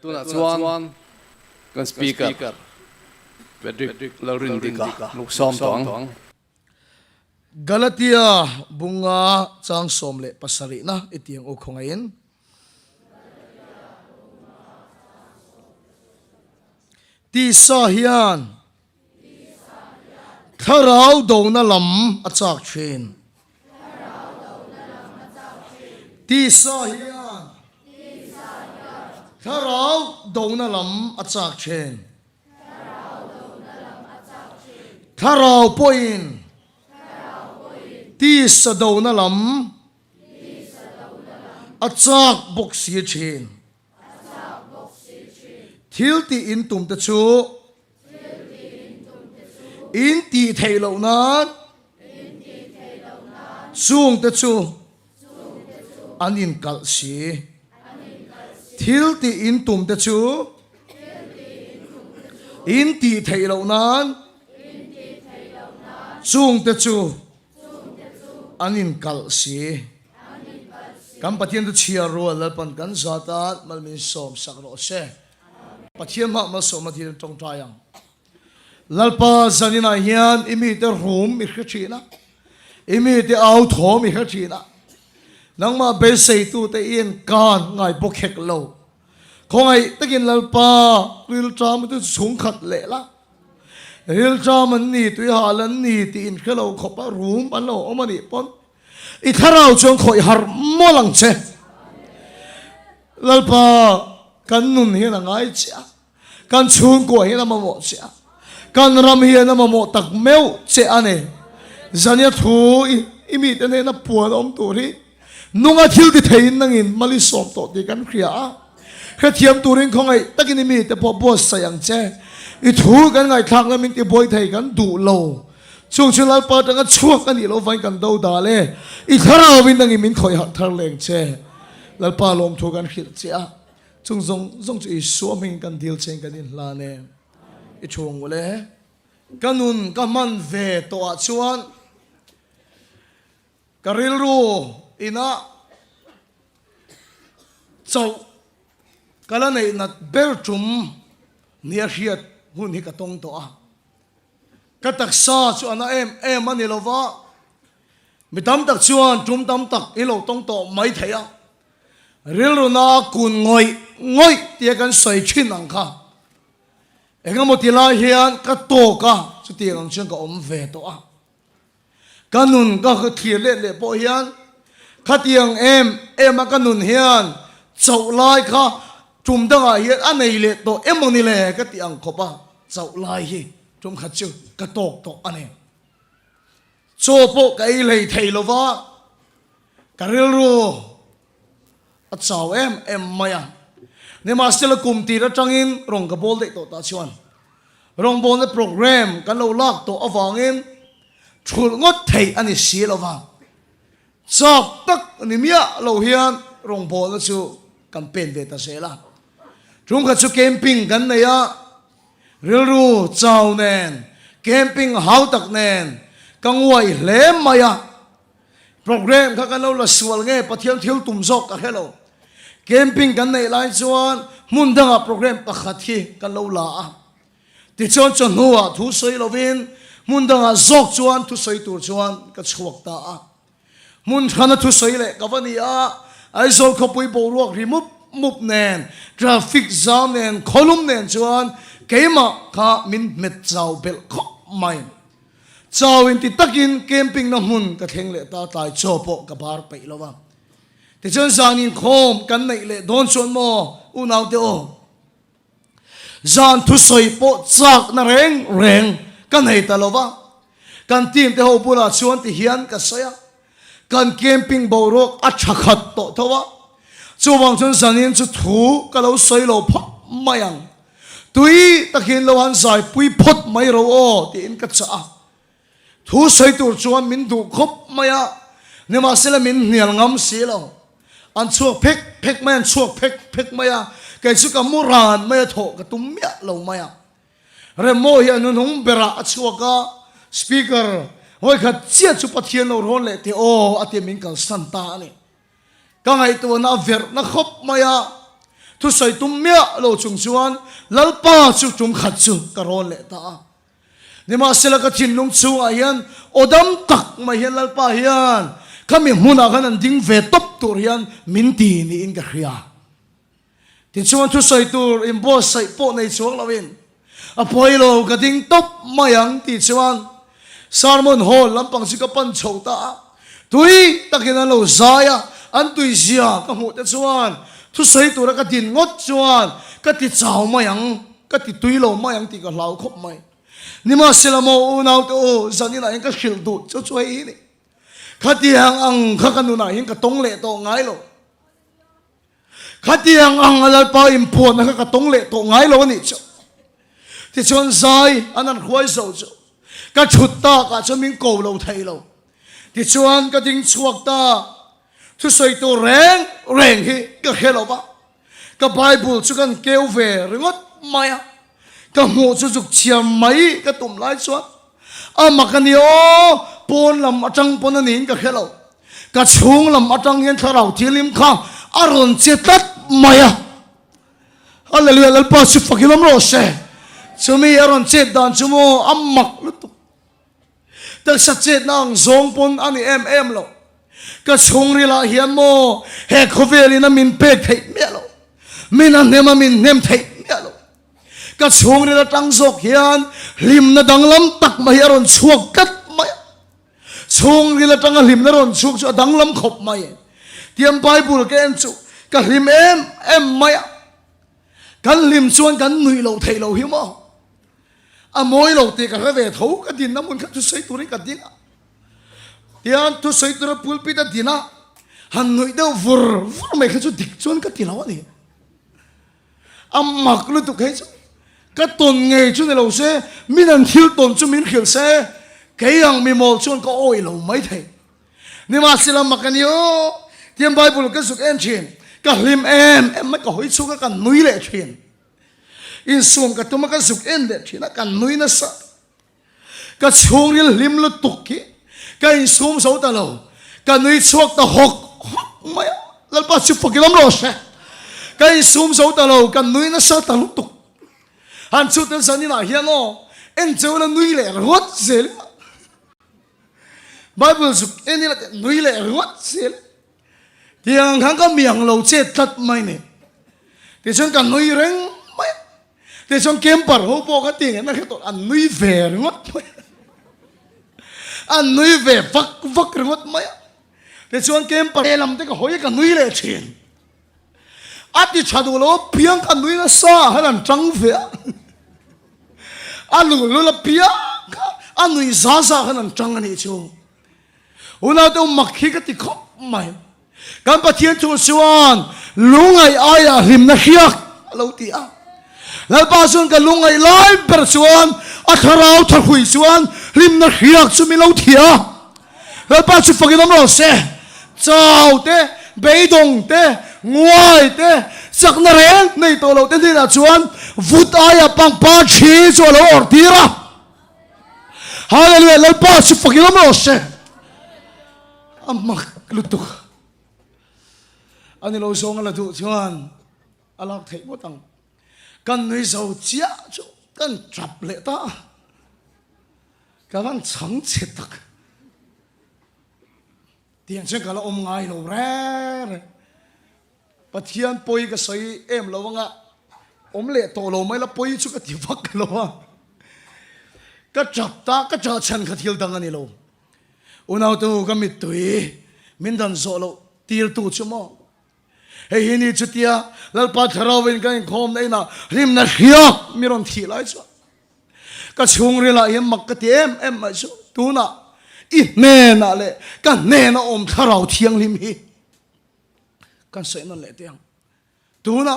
tu na chuan kan speaker Patrick Laurin dika luk som tong Galatia bunga chang somle pasari na itiang o khongain ti sa hian tharau do na lam achak thin ti sa hian tharau do na lam achak thin tharau poin ti sa do na lam achak bok si thin thil ti in tum ta chu in ti thei lo na chung ta chu an in kal si thil ti in tum ta chu in ti thei lo na chung ta chu an in kal si kan pathian tu chia ro la pan kan zata malmin som sak ro se pathian ma ma som ma thil tong tayang lalpa zanina hian imi te rum mi khachina imi te au tho mi khachina nangma be sei tu te in kan ngai bokhek lo khongai takin lalpa ril tram tu chung khat le la ril tram ni tu halan ni ti in khelo khopa rum an lo omani pon I tharau chong khoi har molang che lalpa kan nun hian angai cha kan chung ko hian amamo cha kan ram hian amamo tak meu che ane zania thu imi te ne na puan om tu ri nunga thil ti thein nangin mali som to ti kan khria kha thiam turin khongai takin imi te po bo sayang che I thu kan ngai thak na min ti boy thei kan du lo chung chulal pa tanga chuak ani lo vai kan do da le I tharau bin nang min khoi hat thar leng che lalpa lom thu kan khil che a chung zong chu I suam hin kan dil cheng kan in la ne I chung le kanun kaman ve to a chuan karil ru ina chau kala nei na bertum nia hiat hun hi ka tong to a katak sa chu ana em ani lova mitam tak chuan tum tam tak ilo tong to mai theya ril ru na kun ngoi tia kan soi chin ang kha engamo tila hian ka to ka chu ti ang chen ka om ve to a kanun ka thir le po hian khatiang em a kanun hian chau lai kha tum danga hian anei le to emoni le ka ti ang khopa chau lai hi tum khat chu ka tok to ane cho po kai lei thei lova karil ru a chau em maya ne master kum ti ra tangin rong ka bol de to ta chuan rong bol de program kan lo lak to awangin thul ngot thei ani si lova chak tak ni mia lo hian rong bol chu campaign ve ta se la tum khat chu camping kan ne ya ril ru chau nen camping hau tak nen kangwai hle maya program kha kan lo la sual nge pathian thil tum zok ka hello camping kan nei lai chuan mun danga program pakhat hi kan lo la a ti chon chon huwa thu soi lovin mun danga zok chuan thu soi tur chuan ka chuak ta a mun khana thu soi le ka vani a ai zol khopui bo ruak remove mup nen traffic jam nen kholum nen chuan keima kha min met chau bel kho mai chau in ti takin camping na hun ka theng le ta tai chopo ka bar pe lova ti chon sang in khom kan nei le don chon mo u nau te o zan thu soi po chak na reng kan hei ta lova kan tim te ho pula chuan ti hian ka soya kan camping bo rok a thakhat to thowa chuwang chon sang in chu thu ka lo soi lo pha mayang tui takin lo han sai pui phot mai ro o ti in ka cha thu soi tur chuan min du khop maya ne ma sela min nial ngam si lo an chuak phek man chuak phek maya kai chu ka muran maya tho ka tum mya lo maya re mo hi anun hung bera chuaka speaker hoi khat chia chu pathian lo ron le te o ati min kal san ta ni ka ngai tu na ver na khop maya thu soi tum mía lo chung chuan lalpa chu tum khat chu karon le ta ni ma sela ka thin lung chu a hian odam tak mai hian lalpa hian kami huna kan an ding ve top tur hian min ti ni in ka hria tin chuan thu soi tur in bo sai po nei chuang lawin a poilo ka ding top mayang ti chuan sermon hall lampang si ka pan chhota tui takin an lo zaya an tui zia ka mu te chuan thu soi tur ka din ngot chuan ka ti chaw mayang ka ti tui lo mayang ti ka lau khop mai ni ma selamo unau to zanina in ka khil du chu chuai ni khatiang ang khakanuna hin ka tong le to ngai lo khatiang ang alal pa impon na ka tong le to ngai lo ni chu ti chon zai anan khoi so chu ka chutta ka chumin ko lo thai lo ti chuan ka ding chuak ta thu soi to reng hi ka khelo ba ka bible chu kan keu ve ringot maya ka mu chu juk chiam mai ka tum lai chuan amakani o pon lam atang pon anin ka khelo ka chung lam atang hian tharau thilim kha aron chetat maya hallelujah lalpa su fakilam ro se chumi aron chet dan chumo ammak lutu tak sa chet nang zong pon ani em lo ka chung ri la hian mo he khoveli na min pek thei me lo min an nema min nem thei me lo ka chung ri la tang zok hian lim na danglam tak mai aron chuak kat mai chung ri la tang lim na ron chuak chu danglam khop mai tiam bible ke en chu ka lim em mai kan lim chuan kan nui lo thei lo hi mo a moi lo te ka ve tho ka din na mun ka tu sei tu ri ka din tian tu sei tu pulpit a dina han nui do vur mai ka chu dik chuan ka ti lo ni mak lu tu kai chu ka ton nge chu ne lo se min an thil ton chu min khil se ke yang mi mol chuan ko oi lo mai thei ni ma silam makani o tiam bible ka suk en chin ka lim em ma ka hoi chu ka kan nui le thin in sum ka tuma ka suk en de thina kan nui na sa ka chung ril lim lu tukki ka in sum so ta lo ka nui chuak ta hok mai lalpa chu fakilam ro se ka in sum so ta lo kan nui na sa ta lu tuk han chu te sanina hian o en cheu la nui le rot zel bible suk en la nui le rot zel tiang khang ka miang lo che tat mai ne ti chon kan nui reng mai ti chon kem par ho po ka ting na ka to an nui ve ngot mai an nui ve vak ngot mai ti chon kem par elam te ka hoi ka nui le chin ati chadu lo piang ka nui na sa han chang ve alu lo la pia anui za han chang ani chu una to makhi ka ti khop mai kan pathian chu chuan lungai aya him na hiak lo ti a lal pa chuan ka lungai lai per chuan a tharau thar hui chuan him na hiak chu mi lo thia lal pa chu fakinam ro se chau te beidong te nguai te sakna reng nei to lo te ni na chuan vut aya pang pa chi chu lo or tira hallelujah lal pa chu fakinam ro se amak lutuk ani lo song la tu chuan alak thei mo tang kan nei zo chia chu kan trap le ta kan chang che tak tiang chen kala om ngai lo re pathian poi ka soi em lo nga om le to lo mai la poi chu ka ti vak lo wa ka trap ta ka cha chan kha thil dang ani lo unau tu ka mit tui min dan zo lo tir tu chu mo hei hini chutia lalpa tharawin ka in khom nei na rim na hiak miron thi lai chu ka chung ri la yem mak ka ti em ma chu tu na i ne na le ka ne na om tharau thiang lim hi kan sai non le tiang tu na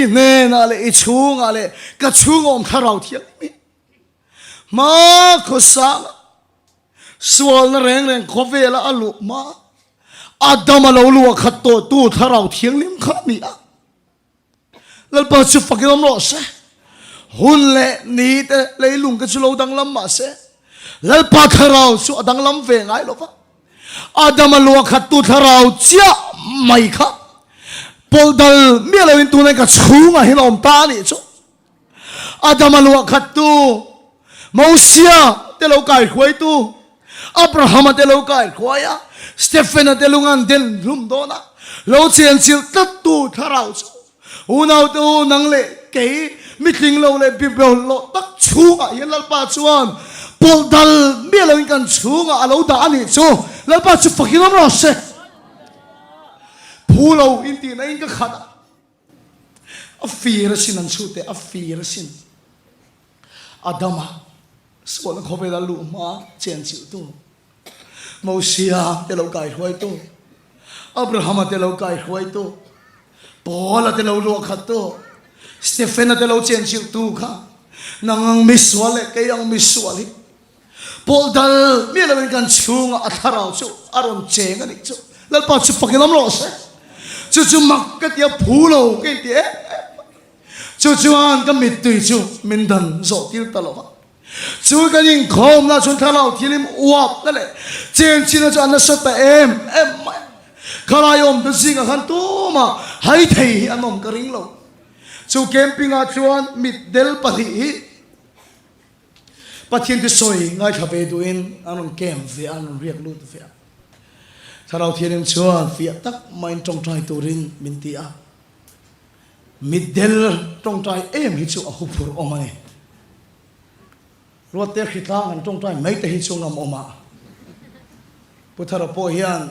i ne na le i chung a le ka chung om tharau thiang lim hi ma kho sa sual na reng khovela alu ma Adam alo luwa khato tu tharau thiang lim kha ni a lalpa chu fakilam ro se hun le ni te leilung ka chu lo dang lam ma se lalpa tharau chu adang lam ve ngai lo pa Adam alo khat tu tharau chia mai kha Paul dal mi lo in tunay ka chunga hinom ta ni chu Adam alwa khat tu Moses te lo kai khoi tu Abraham te lo kai khoya Stephen te lo ngan den rum do na lo chen sil tat tu tharau chu unau tu nang le ke mitling lo le bibel lo tak chunga hin lal pa chuan Paul dal mi lo in kan chunga alo da ani chu lal pa chu fakinom ro se Pulau inti na inga khada afira sin an chute afira sin Adama sona khobe da lu ma chen chiu tu Moses te lo kai hoi tu Abraham te lo kai hoi tu Paul te lo lo khat tu Stephen te lo chen chiu tu kha nang miswale ke yang miswali Paul dal mi lo kan chunga atharau chu aron cheng ani chu lal pa chu pakilam lo se chu mặc cái tia phú lầu cái tia chu an cái mít tùy chu mình đần rộ tiêu ta lộc chu cái nhìn khom na chuan thà lao thilim uap đó lệ trên chi nó cho anh nó sốt ta em khai lai om tự sinh khăn tu mà hay thầy anh om cái ring lầu chu camping à chuan mít del pati pathian cái soi ngay thà về duin anh om camp về anh om riêng luôn về thà lao thilim chuan phía tắc main trong trai turin min tia mít del trong trai em hi chu a hupur omani ruột te khitang an trong trai mấy te hi chu ngam oma puthara po hian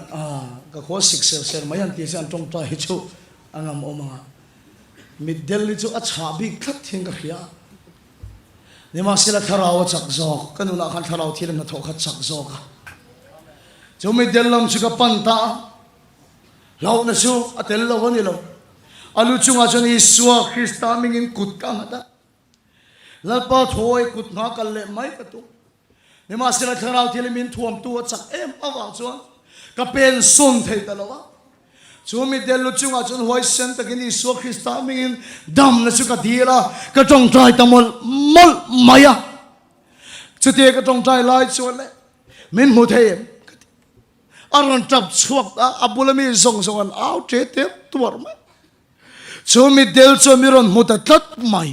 ka kho sik ser mai an ti san trong trai hi chu angam oma mít del li chu a cha bi khat thing ka khia nima sila tharaw chak zok kanuna khan tharaw thilim na thokhat chak zok chu mít del lam chu ka panta lau na chu atel lo ani lo alu chunga chon Isua Krista mingin kut ka ngata lalpa thoi kut nga kal le mai ka tu nima sila tharaw thilim min thuam tu chak em awang chuan ka pen sun thei ta lawa chu mi del lu chunga chon hoi sen takin Isua Krista mingin dam na chu ka dira ka tong trai tamol mol maya chu te ka tong trai lai chuan le min mu thei aron trap chuak ta abulami zong zong an au te te tuar mai chu mi del chu mi ron mu ta tlat mai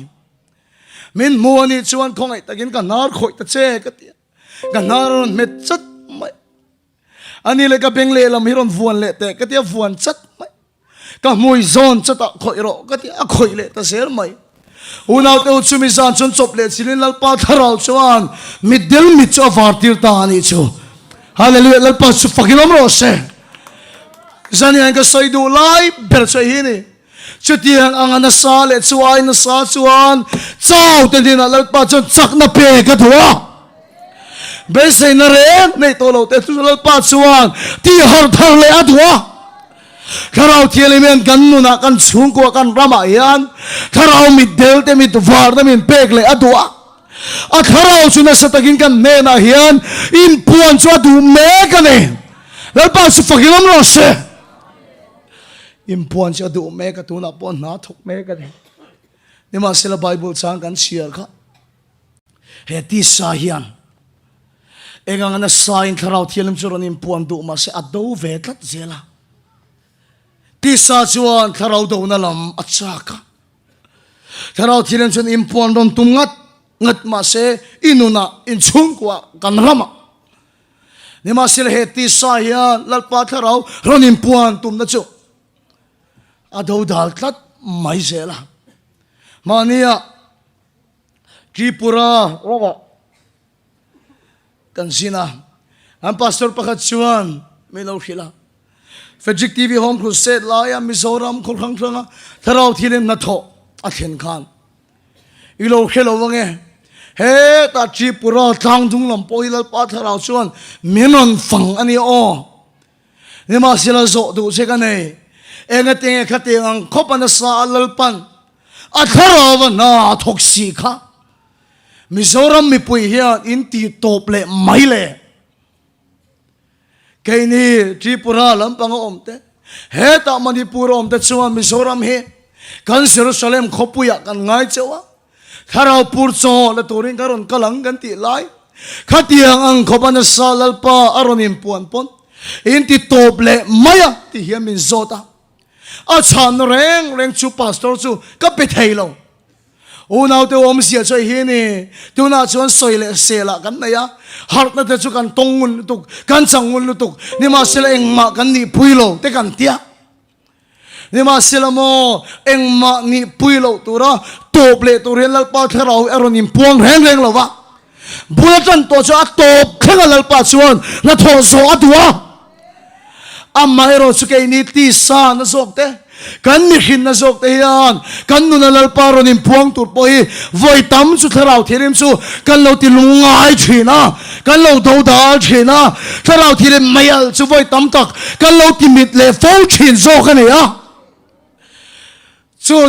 min mu ani chuan khongai takin ka nar khoi ta che ka ti ka nar ron met chat mai ani le ka beng le lam hiron vuan le te ka ti vuan chat mai ka mui zon chata khoi ro ka ti a khoi le ta ser mai unau te chu mi zan chon chop le chilin lal pa tharau chuan mi del mi chu var tir ta ani chu hallelujah lal pa chu fakinom ro se zani an ka soi du lai ber chai hi ni chutiang ang na sa le chuai na sa chuan chau te din lal pa chon chak na pe ka thua be sei na re nei to lo te chu lal pa chuan ti har thar le a thua kharau thielimen kan nu na kan chung ko kan rama yan kharau mi del te mi var na min pek le a thua a kharau chu na sa takin kan ne na hian in puan chu du me ka ne lal pa chu fakinom ro se impuan cha du me ka tu na pon na thok me ka de ni ma sila bible chang kan share kha he ti sa hian engang na sign tharau thialam churon impuan du ma se ado ve tlat zela ti sa chuan tharau do na lam acha ka tharau thialam chun impuan don tum ngat ma se inuna in chung kwa kan rama ni ma sila he ti sa hian lalpa tharau ron impuan tum na chu ado dal tlat mai zela mania Tripura roga kan sina ang pastor pakhat chuan melo khila Fedric TV Home Crusade laya Mizoram khorkhang thanga tharau thilim na tho a then khan ilo khelo wange he ta Tripura thang dung lam poilal pa tharau chuan menon fang ani o nima sila zo du se ka nei engateng khateng ang khopana sa lalpan atharawa na thoksi kha Mizoram mi pui hian in ti top le mai le kaini Tripura lampang omte heta Manipur omte chuan Mizoram he kan Jerusalem khopuya kan ngai chewa tharau pur cho la turin karon kalang kan ti lai khatiang ang khopana sa lalpa aronim puan pon in ti top le maya ti hian min zota a chan reng chu pastor chu ka pe thei lo u nau te om sia choi hi ni tu na chuan soi le se la kan na ya har na te chu kan tongun tuk kan changun tuk ni ma sela eng ma kan ni puilo te kan tia ni ma sela mo eng ma ni puilo tu ra top le tu ren lal pa therau eron im puang reng lo wa bulatan to cha top khenga lal pa chuan na tho so adua amma ero chu ke ni ti sa na sok te kan mi hin na zok te hian kan nu na lal paron in puang tur po hi voi tam chu tharau thirim chu kan lo ti lungai thina kan lo do dal thina tharau thirim mayal chu voi tam tak kan lo ti mit le fo thin zo kan ya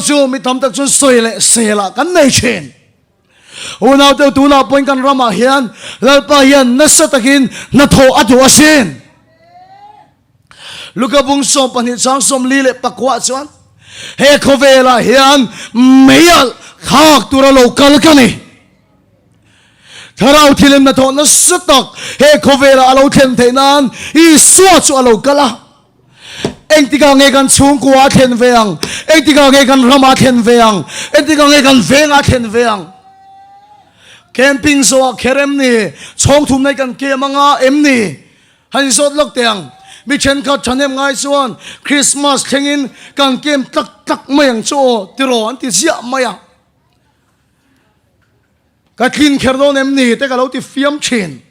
chu mi tam tak chu soi le se la kan nei chen unaw te tu na point kan rama hian lal pa hian na sa takin na tho atu asin lukabung som panit sang som lile pakwa chuan he khovela hian meyal khak tura lokal kani tharau thilim na tho na satak he khovela alo then theinan I suwa chu alo kala engtika nge kan chung kwa then veang engtika nge kan rama then veang engtika nge kan venga then veang camping so kherem ni chong thum nei kan ke manga emni han sot lok teang mi chen kha thanem ngai chuan Christmas thengin kan kem tak mayang cho tiro an ti sia maya ka thin kherdon emni te ka lo ti fiam chin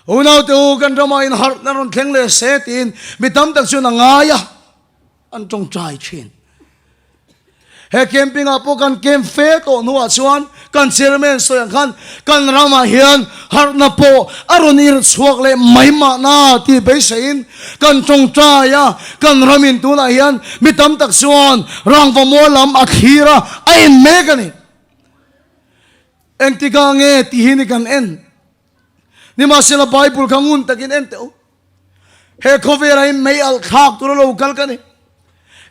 unaw te kan rama in har na ron thleng le setin mi tam tak chu na ngaya an tong trai chin he camping apo kan kem fe ko nuwa chuan kan chairman so yang kan rama hian har na po aronir chuak le maima na ti be sein kan tong tra ya kan ramin tu na hian mi tam tak chuan rang va mo lam akhira ai me kani engtika nge ti hini kan en ni ma sela bible kangun takin en te he khovera in mai al khak tu lo kal kani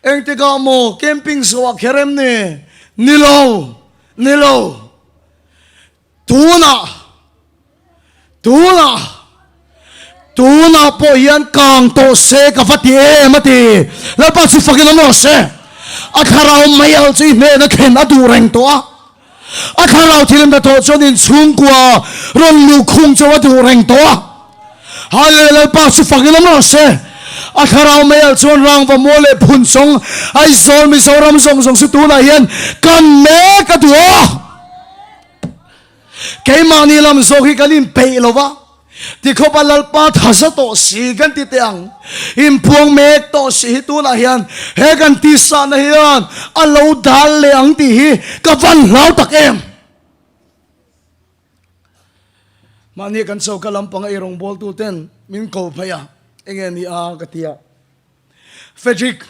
engtika mo camping so kherem ne nilo tuna po yan kang to se ka fati mati la pa su fakin no se akharao mayal chi me na khen adu reng to akharao thilim da to chonin chung kwa ron lu khung cho adu reng to halala pa su fakin no se akharao mayal chon rang va mole phun song ai zol mi soram song su tuna hian kan me ka du kay mani lam zoki kanin pay lova ti ko palal pa thasa to si kan ti teang impuang mek to si tu na hian he kan ti sa na hian alo dal le ang ti hi ka van lau tak em mani kan so kalam pang irong bol tu ten min ko phaya engen ni a katia Frederick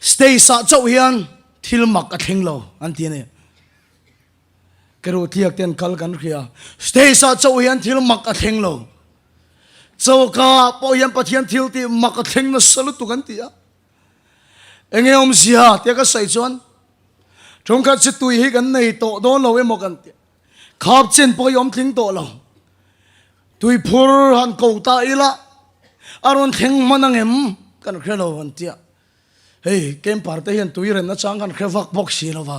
stay sa chau hian thilmak a thenglo an ti ne kero thiak ten kal kan khia stay sa chau hian thil mak a thenglo chau ka po hian pathian thil ti mak a theng na salu tu kan tia enge om sia te ka sai chuan thong kha chi tui hi kan nei to don lo emo kan tia khap chen po yom thling to lo tui phur han ko ta ila aron theng manang em kan khelo han tia hey kem parte hian tui ren na chang kan khevak bok si lo wa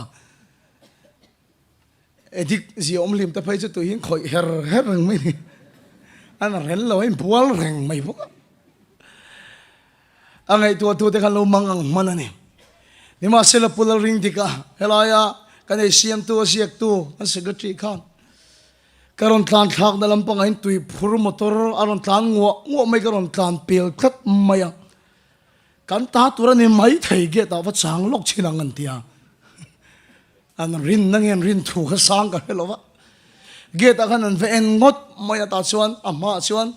edik zi om lim ta phai chu tu hin khoi her reng mai ni an ren lo hin pual reng mai bo angai tu te kan lo mangang manani ni ma sela pulal ring dika helaya kan ei siam tu siak tu an secretary khan karon tlan thak dalam pangain tui phur motor aron tlan ngo mai karon tlan pel khat maya kan ta turani mai thai ge ta wa chang lok chinang an tia an rin nangen rin thu kha sang ka helova ge ta kan an ve en ngot maya ta chuan ama chuan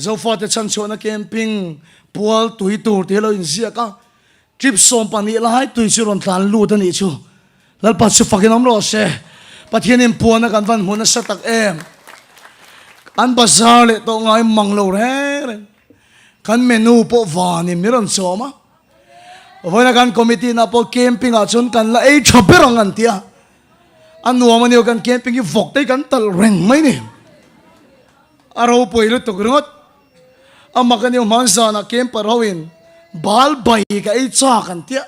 zofa te chan chuan camping pual tui tur te lo in sia ka trip som pani lai tui churon tlan lu ta ni chu lal pa chu fakin am ro se pathian em puana kan van huna satak em an bazar le to ngai manglo re kan menu po van ni miron soma Voina kan committee na po camping a chun kan la ei choperang an tia anu mani kan camping ki vok te kan tal reng mai ni aro po ilu to grot ama kan yung mansa na kem parawin bal bay ka ay kan tia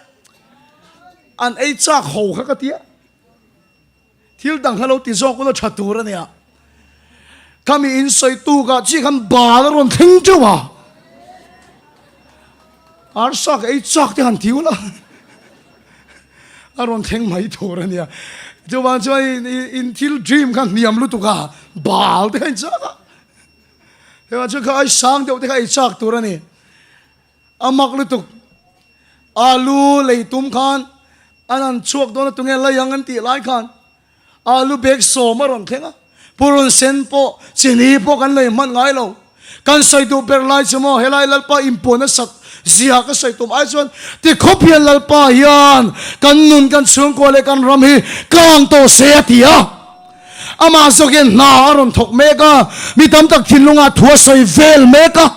an ay ho ka tia til dang halo ti zo ko no chatura niya kami insoi tu ka chi kan bal ron thing chuwa ar sak ay ti han tiula aron thing mai thora niya chuwa in til dream kan niam lu tu ka bal te kan cha thế mà chúng ta sáng đâu thì cái chắc tu ra nè, amak lu tuk, alu lấy tum khan, anh chuộc đó là tung nghe lấy yang anh tị lại khan, alu bag so mà rong khen á, purun sen po, chini po kan lấy man ngay lâu, kan say tu per lại cho mo, helai lalpa impo na sat, zia ka say tum ai chuan, thì kopian lalpa yan, kan nun kan chung ko le kan ram hi, kang to se tia. Ama sokin na aron thok meka mi tam tak thinlunga thua soi vel meka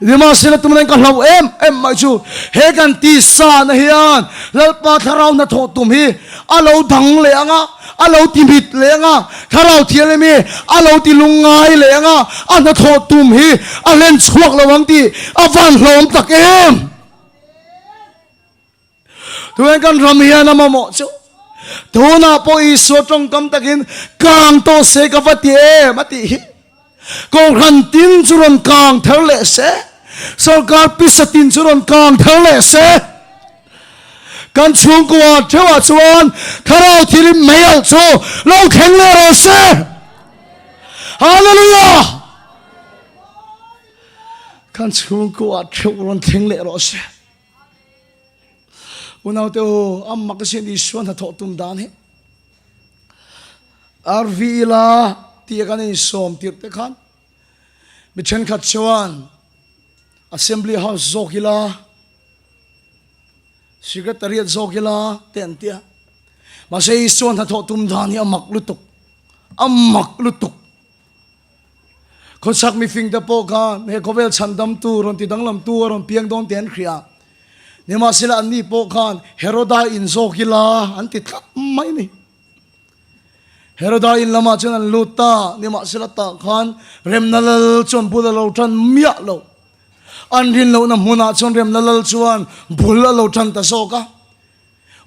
lima sila tumlen ka hlaw em mai chu he kan ti sa na hian lalpa tharau na tho tum hi alo dang le anga alo ti bit le anga tharau thiale mi alo ti lungai le anga ana tho tum hi alen chuak lawang ti avan hlom tak em tuan kan ram hian ama mo chu Tuna po iso trong kam takin kang to se ka vati e mati kong ran tin churon kang thar le se sarkar pisatin churon kang thar le se kan chung ko thewa chuan tharau thili mail chu lo kheng le ro se hallelujah kan chung ko thewa kheng le ro se unaw te amma kasin iswan na thotum dan he arvila ti kan som tir te khan michen khat chuan assembly house zokila secretariat zokila ten tia ma se iswan na thotum dan hi amak lutuk khosak mi fing da po khan he kovel chandam tu ron ti danglam tu ron piang don ten khria Nima sila ani po khan Heroda in zokila anti tak mai ni Heroda in lama chuan luta nima sila ta khan remnalal chuan bulalo than mia lo anrin lo na huna chuan remnalal chuan bulalo than ta soka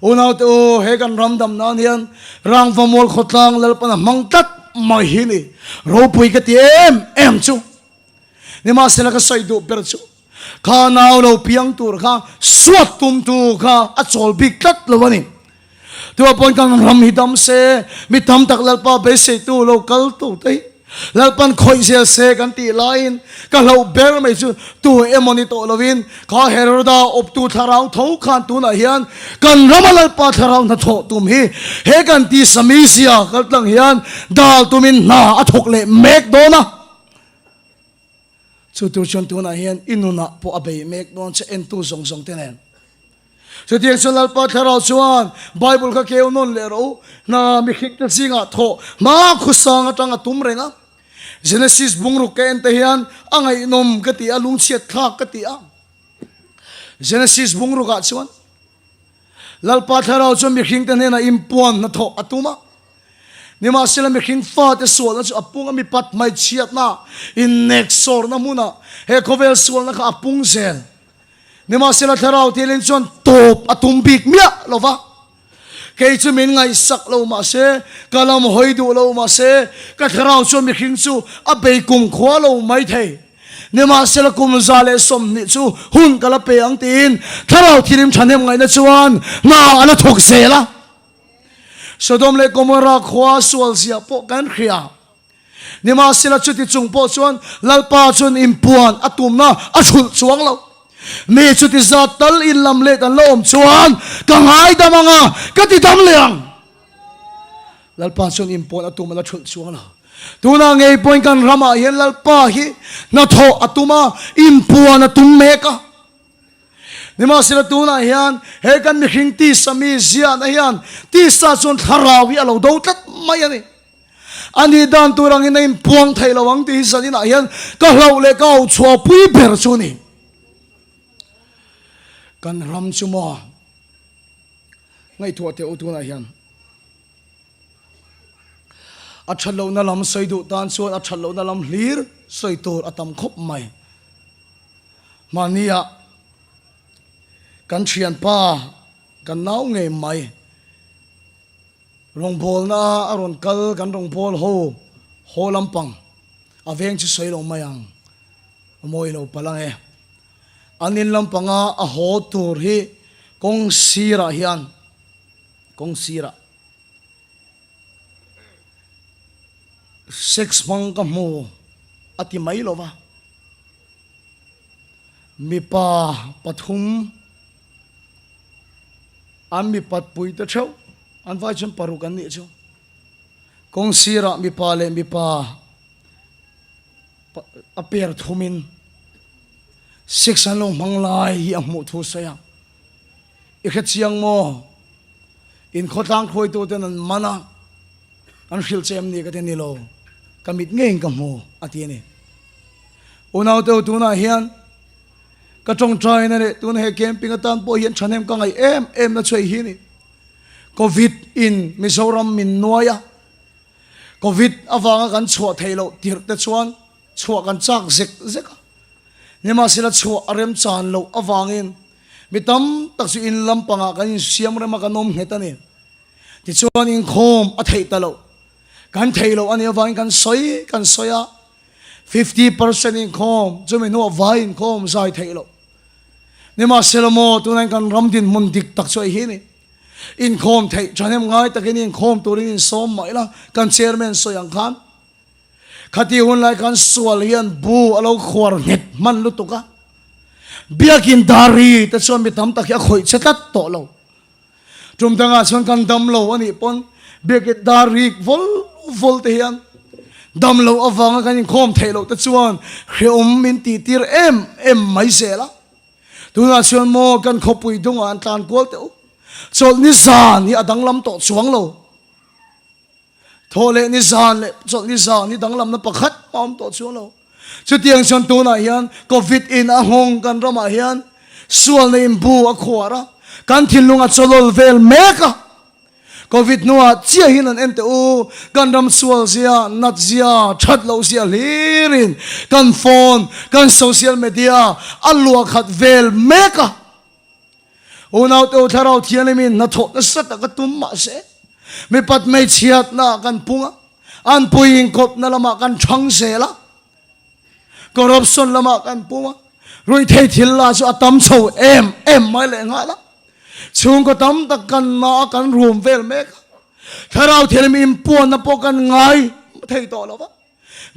unaw te o he kan ramdam nan hian rang famol khotlang lalpana mangtat mai hini ro pui ka ti em chu nima sila ka saidu per chu kha naw lo piang tur kha suat tum tu kha achol big tat lo wani tu apon kang ram hidam se mi tam tak lalpa be se tu lo kal tu tai lalpan khoi se kan ti line ka lo ber mai chu tu emoni to lovin kha heroda op tu tharau tho khan tu na hian kan ramalal pa tharau na tho tum hi he kan ti samisia kal tlang hian dal tumin na athok le mek do na so tu chon tu na hian inuna po abei mek don che en tu zong zong tenen so tiang solal pa tharau chuan bible ka keu non le ro na mi khik ta singa tho ma khusang atanga tum renga genesis bungru ke en te hian angai nom ka ti alung chiat thak ka ti a genesis bungru ka chuan lalpa tharau chu mi khing ta ne na impuan na tho atuma nima sila mi khing fa te sual na chu apung mi pat mai chiat na in next sor na muna he kovel sual na ka apung zel nima sila tharau tilin chuan top atum bik mia lova kei chu min ngai sak lo ma se kalam hoidu lo ma se ka tharau chu mi khing chu a bei kum khwa lo mai thei nima sila kum zale som ni chu hun kala pe ang tin tharau thilim thanem ngai na chuan na ala thok zela Sodom le Gomorrah khwa sual sia po kan khria nima sila chuti chung po chuan lalpa chun impuan atum na athul chuang lo me chuti zatal in lam le tan lom chuan kangai damanga kati dam leang lalpa chun impuan atum na thul chuang lo tuna ngei point kan rama hian lalpa hi na tho atuma impuan atum meka nima sila tuna hian he kan mi khing ti sami zia na hian ti sa chun tharawi alo do tat mai ani ani dan turang in in puang thai lawang ti sanina hian ka hlau le ka u chua pui ber chu ni kan ram chu mo ngai thua te u tuna hian a that lo na lam soi du tan chuan a that lo na lam hlir soi tur atam khop mai mania kan thian pa kan nau nge mai rong bol na aron kal kan rong bol ho lampang aveng chu soi lo mayang moi lo palang e anin lampanga a ho tur hi kong sira hian kong sira sex mang ka mo ati mai lo wa mi pa pathum an mi pat pui ta chau an vai chun paru kan ni chu kong sira mi pa le mi pa aper thumin sex an lo manglai hi amu thu saya ikha chiang mo in khotang khoi tu ten an mana an hil chem ni ka ten ni lo kamit ngeng ka mo ati ni unaw te tu na hian ka trong trai na le tu na he camping atan po hian thanem ka ngai em na chei hi ni covid in Mizoram min noya covid awanga kan chho thailo tir te chuan chho kan chak zek nema sila chho arem chan lo awangin mitam taksu in lampanga kan siam rema kanom hetani ti chuan in khom a thei talo kan thailo ani awang kan soya 50% in khom chumi no vain khom sai thailo nema sila mo tunan kan ramdin mundik tak choi hi ni in khom thei chanem ngai takin in khom turin in som mai la kan chairman soyang khan khati hun lai kan sual hian bu alo khwar net man lutuka biakin dari ta chon mi tam tak ya khoi chetat to lo tum tanga chon kan dam lo ani pon biakin dari vol te hian dam lo awanga kan in khom thei lo ta chuan hreum min ti tir em mai sela tuna chon mo kan khopui dunga an tan kol te chol ni zan ni adang lam to chuang lo thole ni zan le chol ni zan ni dang lam na pakhat pam to chuang lo chu tiang chon tu na hian covid in a hong kan rama hian sual na in bu a khwara kan thilunga cholol vel meka covid nuwa chia hin an ente u kan ram sual zia nat zia that lo zia lirin kan phone kan social media alua khat vel meka unaw te tharau thianemin na thot na sat ka tum ma se mi pat mai chiat na kan punga an puing kop na lama kan thang se la corruption lama kan punga roi thei thil la chu atam chho em mai le nga la chung ko tam tak kan na kan room vel mek tharau thianemin pon na po kan ngai thei to lo wa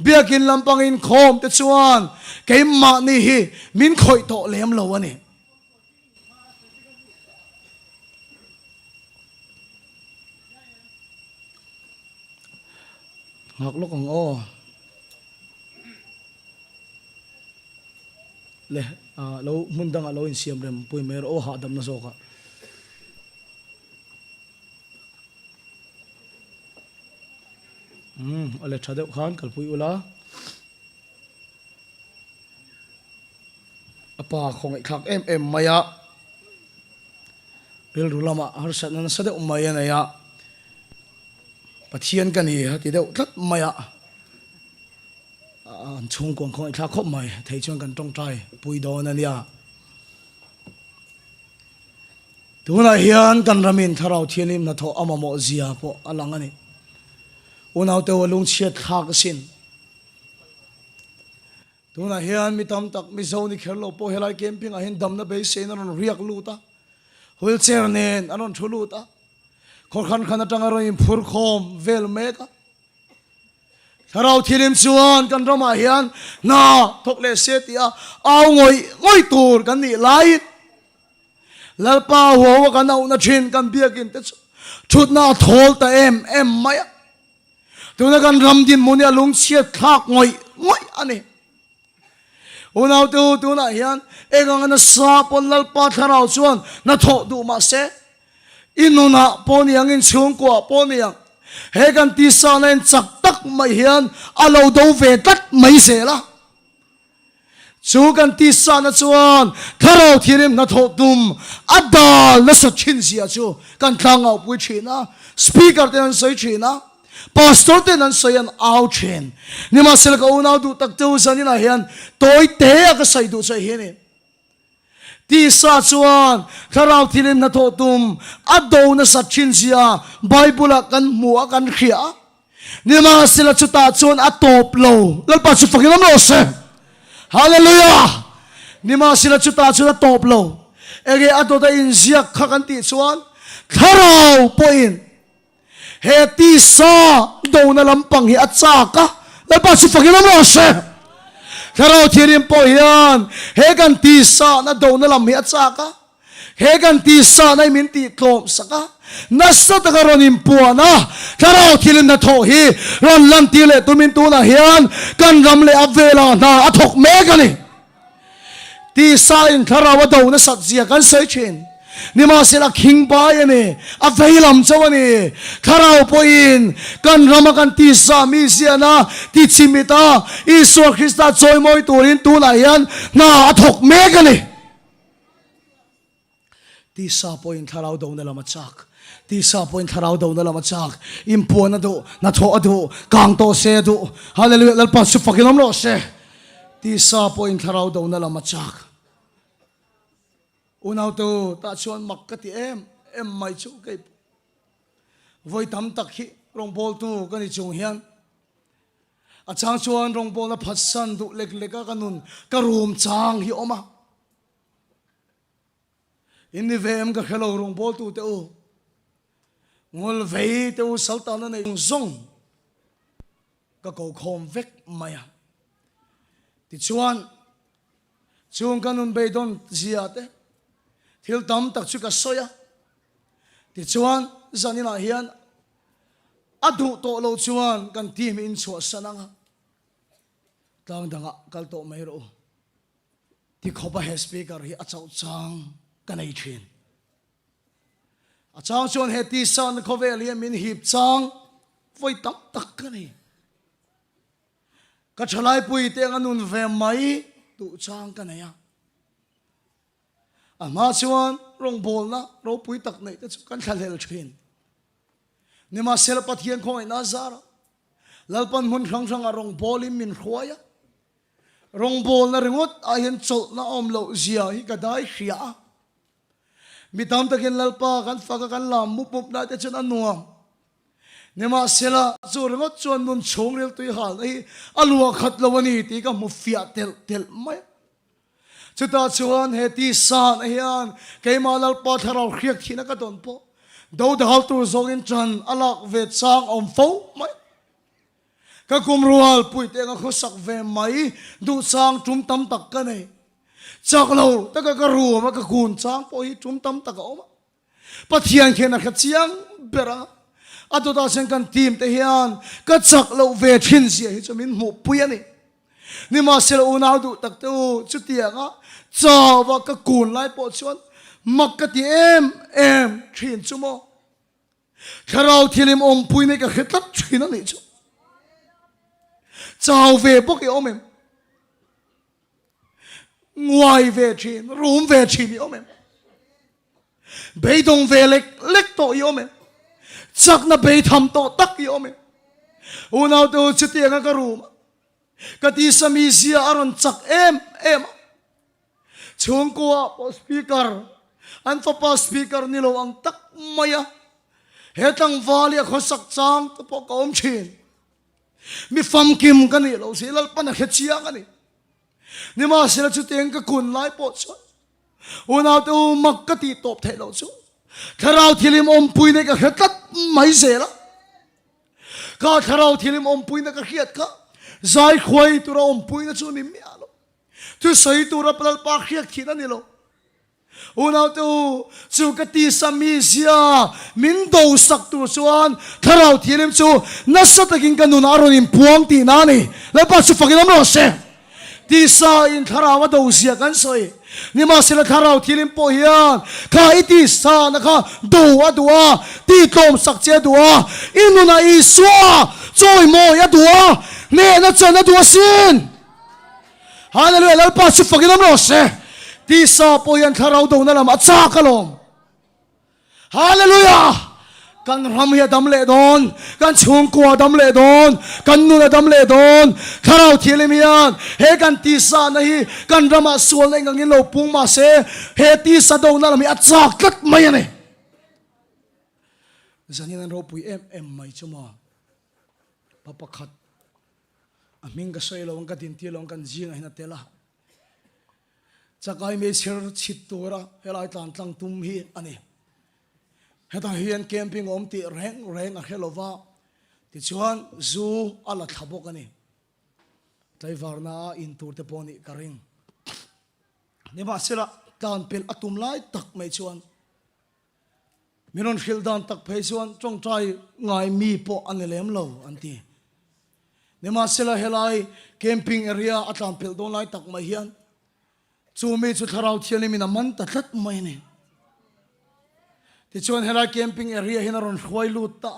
biakin lampang in khom te chuan ke ma ni hi min khoi to lem lo ani ngak lo kong o le lo mundang lo in siam rem pui mer o ha dam na soka ale thade khan kal pui ula apa khong khak em maya ril rulama har san na sade umaya na ya pathian kan hi hati deuh tlat maya an chung kong khong thla khop mai thei chuan kan tong trai pui don ania tuna hian kan ramin tharau thianim na tho amamo zia po alang ani unaw te walung chiat khak sin tuna hian mi tam tak mi zoni kherlo po helai camping a hin dam na be se na ron riak luta wheelchair nen anon thuluta khor khan khan atanga ro in phur khom vel meka tharau thilim chuan kan rama hian na thokle setia aw ngoi tur kan ni lai lalpa ho kan au na thin kan biakin te thut na thol ta em maya tuna kan ram din munia lung chiat khak ngoi ani unaw tu na hian engang na sa pon lalpa tharau chuan na tho du ma se inuna poniang in chung kwa poniang he kan ti sa nen chak tak mai hian alo do ve tat mai se la chu kan ti sa na chuan tharo thirim na tho dum adal na sa chin sia chu kan thlang au pui thina speaker ten soi thina pastor te nan soyan out chen ni ma sel ka unaw du tak tu san na hian toy te ka sai du sai hian ti sa chuan kharau thilim na tho tum ado na sa chin sia bible kan mu kan khia ni ma sel chu ta chuan a top lo lal pa chu fakilam lo se hallelujah ni ma sel chu ta chuan a top lo ege ado da in ziak kha kan ti chuan kharau point he ti sa do na lampang hi atsaka lal pa chu fakilam lo se kharau thirim po hian he kan ti sa na do na lam hi atsaka he kan ti sa na min ti tlom saka nasa ta karon impuana kharau thilim na tho hi ron lam ti le tumin tu na hian kan ram le avela na athok me kani ti sa in kharau do na sat zia kan sai chen ni ma sela king ba yani aveilam chawani kharau poin kan rama kan ti sa mi sia na ti chimita isor krista choi moi turin tu na hian na athok me kani ti sa poin kharau do na lama chak ti sa poin kharau do na lama chak impuan na do na tho adu kang to se du hallelujah lal pa su fakilam lo se ti sa poin kharau do na lama chak unaw to ta chuan makkati em mai chu kai voi tam tak hi rong bol tu kan i chung hian a chang chuan rong bol na phasan du lek leka kanun karum chang hi oma in ni vem ka khelo rong bol tu te o ngol vei te o saltana nei zong ka ko khom vek maya ti chuan chung kanun beidon ziate thil tam tak chu ka soya ti chuan zanina hian adu to lo chuan kan tim in chu sananga tang danga kal to mai ro ti khoba he speaker hi achau chang kanai thin achau chuan he ti san khovel hi min hip chang voi tam tak kani ka chalai pui te anun ve mai tu chang kanaya ama chuan rong bol na ro pui tak nei te chu kan thalel thin ni ma sel pathian khoi na zara lalpan mun thang thang a rong bolim min khwaya rong bol na ringot a hian chol na om lo zia hi kadai khia mi tam takin lalpa kan faka kan lam mup mup na te chun anuam ni ma sela chu ringot chuan nun chung rel tui hal hi alua khat lawani ti ka mu fia tel mai chuta chuan he ti san hian keima lalpa tharau khiak thina ka don po do da hal tur zongin chan alak ve chang om fo mai ka kumrual pui te nga khosak ve mai du chang tum tam tak ka nei chak lo ta ka ru ma ka kun chang po hi tum tam tak oma pathian khena kha chiang bera atu ta sen kan tim te hian ka chak lo ve thin sia hi chamin mu pui ani ni ma sel unau du tak tu chutia nga chawa ka kun lai po chuan makkati em thin chumo kharau thilim om pui ne ka khetlat thin ani chu chaw ve bok e omem ngoài về thin rum ve thin e omem beidong ve lek to e omem chak na be tham to tak e omem unau tu chutia nga ka rum ka ti sami sia aron chak em chung ko po speaker an pa speaker nilo ang tak maya hetang vali khosak chang to po kom chin mi fam kim kani lo silal pan khechia kani ni ma sila chu teng ka kun lai po chu una tu makkati top the lo chu kharau thilim om pui ne ka khetat mai zela ka kharau thilim om pui ne ka khiat ka zai khoi tu ra om pui na chu ni mi alo tu sai tu ra pal pa khiak thina ni lo una tu chu ka ti sami sia min do sak tu chuan kharau thilim chu nasatakin kanun aron in puang ti na ni la pa chu fakin am lo se ti sa in kharau do sia kan soi ni ma sila kharau thilim po hian kha iti sa na kha do adua ti tom sak che dua inuna iswa choi mo ya dua ne na chana dua sin hallelujah la pa chu fakin am lo se ti sa po yan kharau do na lam acha kalom hallelujah กันรำเฮียดำเละโดนกันชงกัวดำเละโดนกันนูนดำเละโดนข้าเราเทียนเมียนเฮกันตีสานะฮีกันรำมาส่วนเองกันเงินเราปุ่งมาเสเฮตีสะดงนั่นมีอัดจักกัดไม่เนี่ยจันยันเราปุยเอ็มไม่ชั่วโมงปะปะขัดอามิงก็ใส่เราวันกันตีเรากันจีนให้นัดเตล่าจะกลายเป็นเชื้อชิดตัวละเฮลัยตันตั้งตุ้มฮีอันนี้เฮตังเฮียนแคมปิ้งอมตีแรงอะเฮลว่าติชวนซูอัลทับกันนี่ไต้หวันน่ะอินตูเตปอนี่กระริงนี่มาเสละตานเป็นอัตุมไลตักไม่ชวนมีนนฟิลดานตักเพชวนจงใจง่ายมีปออันนี้เลี้ยมเราอันที่นี่มาเสละเฮลัยแคมปิ้งเอรียอัตานเป็นโดนไลตักไม่เฮียนจูมีจุดทาราวเทียนมีน้ำมันตัดไม่เนี่ยที่ชวนเฮลัยแคมปิ้งเอรียเห็นเราหวยลุตตา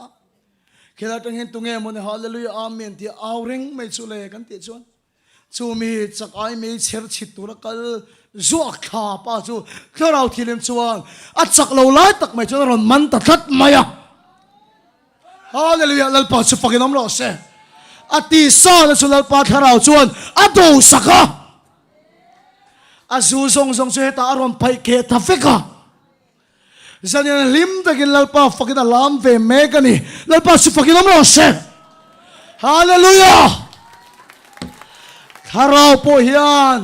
เขตตั้งเห็นตุงเงมันฮาเลลูยาอาเมนที่เอาเร่งไม่ชุเลกันที่ชวนจูมีจักไอมีเชิดชิดตัวกัลจวกขาป้าจูถ้าเราที่เลี้ยงชวนอัดจักเราไล่ตักไม่ชวนเรามันตัดไม่อะฮาเลลูยาลัลปาสุฟักิน้ำเราเสอติสาและชวนลัลปาถ้าเราชวนอดูสักะอาซูซงเสตอารมณ์ไปเกทัฟฟิกะจันยันลิมตะกินลัลปาฟักินลามเวเมกันนี่ลัลปาสุฟักิน้ำเราเสฮาเลลูยาถ้าเราโปเฮียน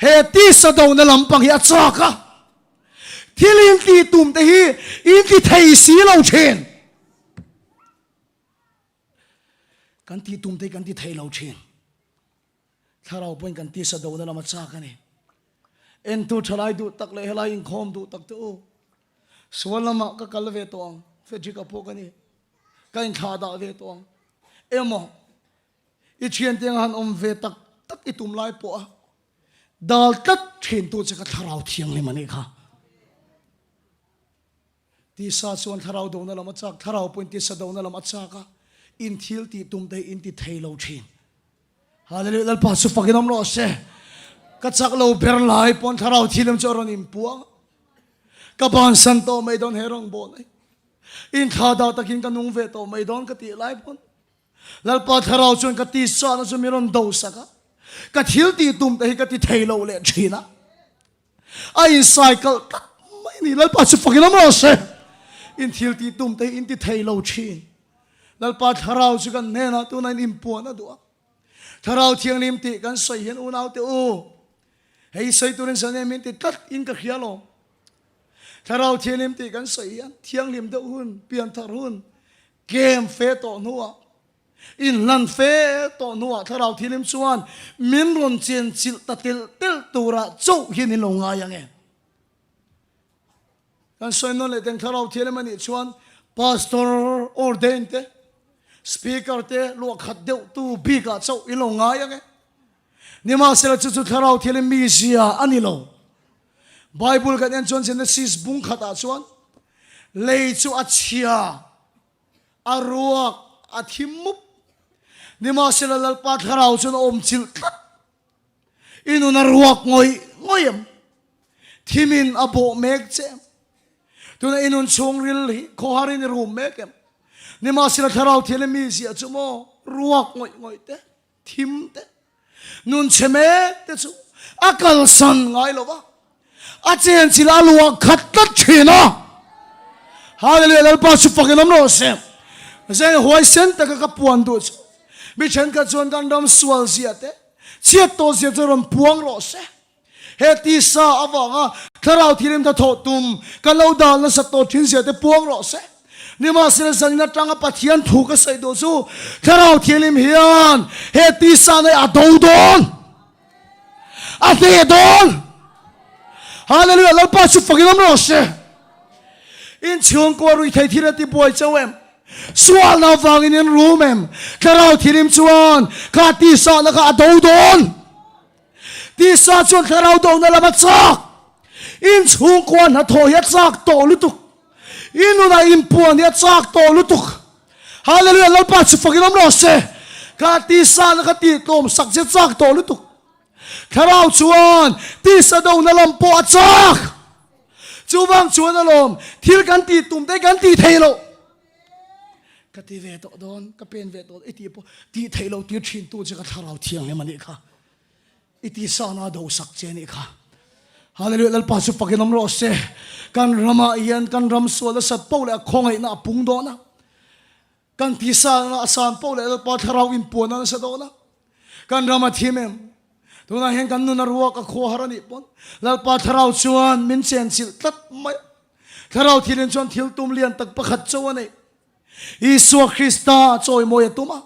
เฮติสะดงในลำปังยัดซักะที่ลินตีตุ่มแต่ฮีอินที่ไทยสีเราเชนกันที่ตุ่มแต่กันที่ไทยเราเชนถ้าเราเป็นกันที่สะดงในลำซักะนี่เอ็นตูทลายดูตักเลยเฮลายอินคอมดูตักตัวส่วนละมาก็กัลเวตองเฟจิกาพวกันนี่กันขาดาเวตองเอ็มอีเชียนเตียงหันอมเวตักอีตุ่มลายปัวดาลตัดเห็นตัวจะกระทาราวเทียงเลยมันนี่ค่ะที่ซาส่วนทาราวดงนั่นละมาจากทาราวเป็นที่สะดงนั่นละมาจากอินทิลที่ตุ่มได้อินที่ไทยเราเชียนฮาเลลูยาปัสสุฟักินน้ำรอเสกัจจักเราเบรลายปนทาราวที่เริ่มจะรอนิมปัวกับบ้านสันโตไม่โดนเฮรองโบนอินขาดาตะกินกันนุ่งเวโตไม่โดนกติลายปนแล้วพอทาราวชวนกติสานชวนมีรอนดูสักกะทิลตีตุ่มแต่กะทิเทโลเลชีนะไอ้ไซเคิลไม่นี่แล้วพอสุฟังน้ำมันเสอินทิลตีตุ่มแต่อินที่เทโลชีนแล้วพอทาราวชวนเนน่ะตัวนั้นอิมปัวนะตัวทาราวเทียงลิมติกันใส่เห็นอุณาวเตโอเฮ้ยใส่ตัวนั้นสันนิมิติตัดอินกะเขียลทาราวเทียงลิมติกันใส่เทียงลิมเตอุ่นเปลี่ยนทารุนเกมเฟโตนัวอินลันเฟตนัวถ้าเราที่ลิมชวนมินรุนเจนจิลตติลติลตัวระจูหินิลงายังไงกันส่วนนั้นเลยแต่ถ้าเราที่ลิมันชวนพาสตอร์ออร์เดนเตสปีกเกอร์เตลวกขัดเดียวตูบีกาจูอิลงายังไงนี่มาเสร็จจุดถ้าเราที่ลิมมีเสียอันนี้โลไบเบิลกันยังชวนเซนซิสบุ้งขัดชวนเลยจูอัจฉริยะอารวกอธิมุบนี่มาเสร็จแล้วปัทเราจนอมจิลตัดอินุนารวกงอยมที่มินอโบเมกเจมตัวนั้นอินุนชงริลลีโคฮารินรูมเมกเมนี่มาเสร็จแล้วเราที่เลมีเสียจุโมรวกงอยเตทิมเตนุนเชเมเตจูอากาลสันไงล่ะวะอาเจนจิลาลวกขัดตัดชีนะฮาเลลูยาแล้วปัสสุฟักินน้ำโรเซมเจ้าหัวเส้นแต่ก็ปวนดูมิฉันก็ชวนกันดำสวลเสียเตเสียโตเสียจะรำพวงโรเซเฮติสาอวังอ่ะถ้าเราที่เริ่มจะโทษตุมกันเราดาลสตโตทิ้งเสียเตพวงโรเซนี่มาเสียสัญญาจังกับปะเทียนถูกก็ใส่ดูสู้ถ้าเราที่เริ่มเฮียนเฮติสาในอาดูดอนอาเตดอนฮาเลลูยาแล้วปัสสุฟักินน้ำโรเซอินช่วงกว่ารุ่ยไทยที่เราที่ป่วยเจ้าเอ็มส่วนเราฟังอินรู้มั้ยถ้าเราที่ริมชวนข้าที่สอนแล้วข้าดูดอนที่สอนชวนข้าเราดูนั่นละมาซักอินช่วงกว่าหัดโถยัดซักโตลุตุกอินนู่นอินปวนยัดซักโตลุตุกฮาเลลูยาเราปัจจุบันน้ำร้อนเสข้าที่สอนแล้วข้าที่โตมสักยัดซักโตลุตุกข้าเราชวนที่สะดงนั่นลำปวดซักจูบังชวนนั่นลมที่กันตีตุ่มได้กันตีเทโล cái ti về tổ đón cái bên về tổ ít ti thấy lâu ti chín tu chỉ cái thằng nào thiêng em này cả ít sa na đầu sắc chế này cả hallelujah lal pasu pakin nam ro se kan rama ian kan ram so la sat pau la khong ai na pung do na kan ti sa na san pau la pa tharau in pon na sa do na kan rama thimem tu na hen kan nu na ruwa ka kho harani pon lal pa tharau chuan min chen sil tat mai tharau thilen chuan thil tum lian tak pakhat chuan nei Isu Krista choi moya tuma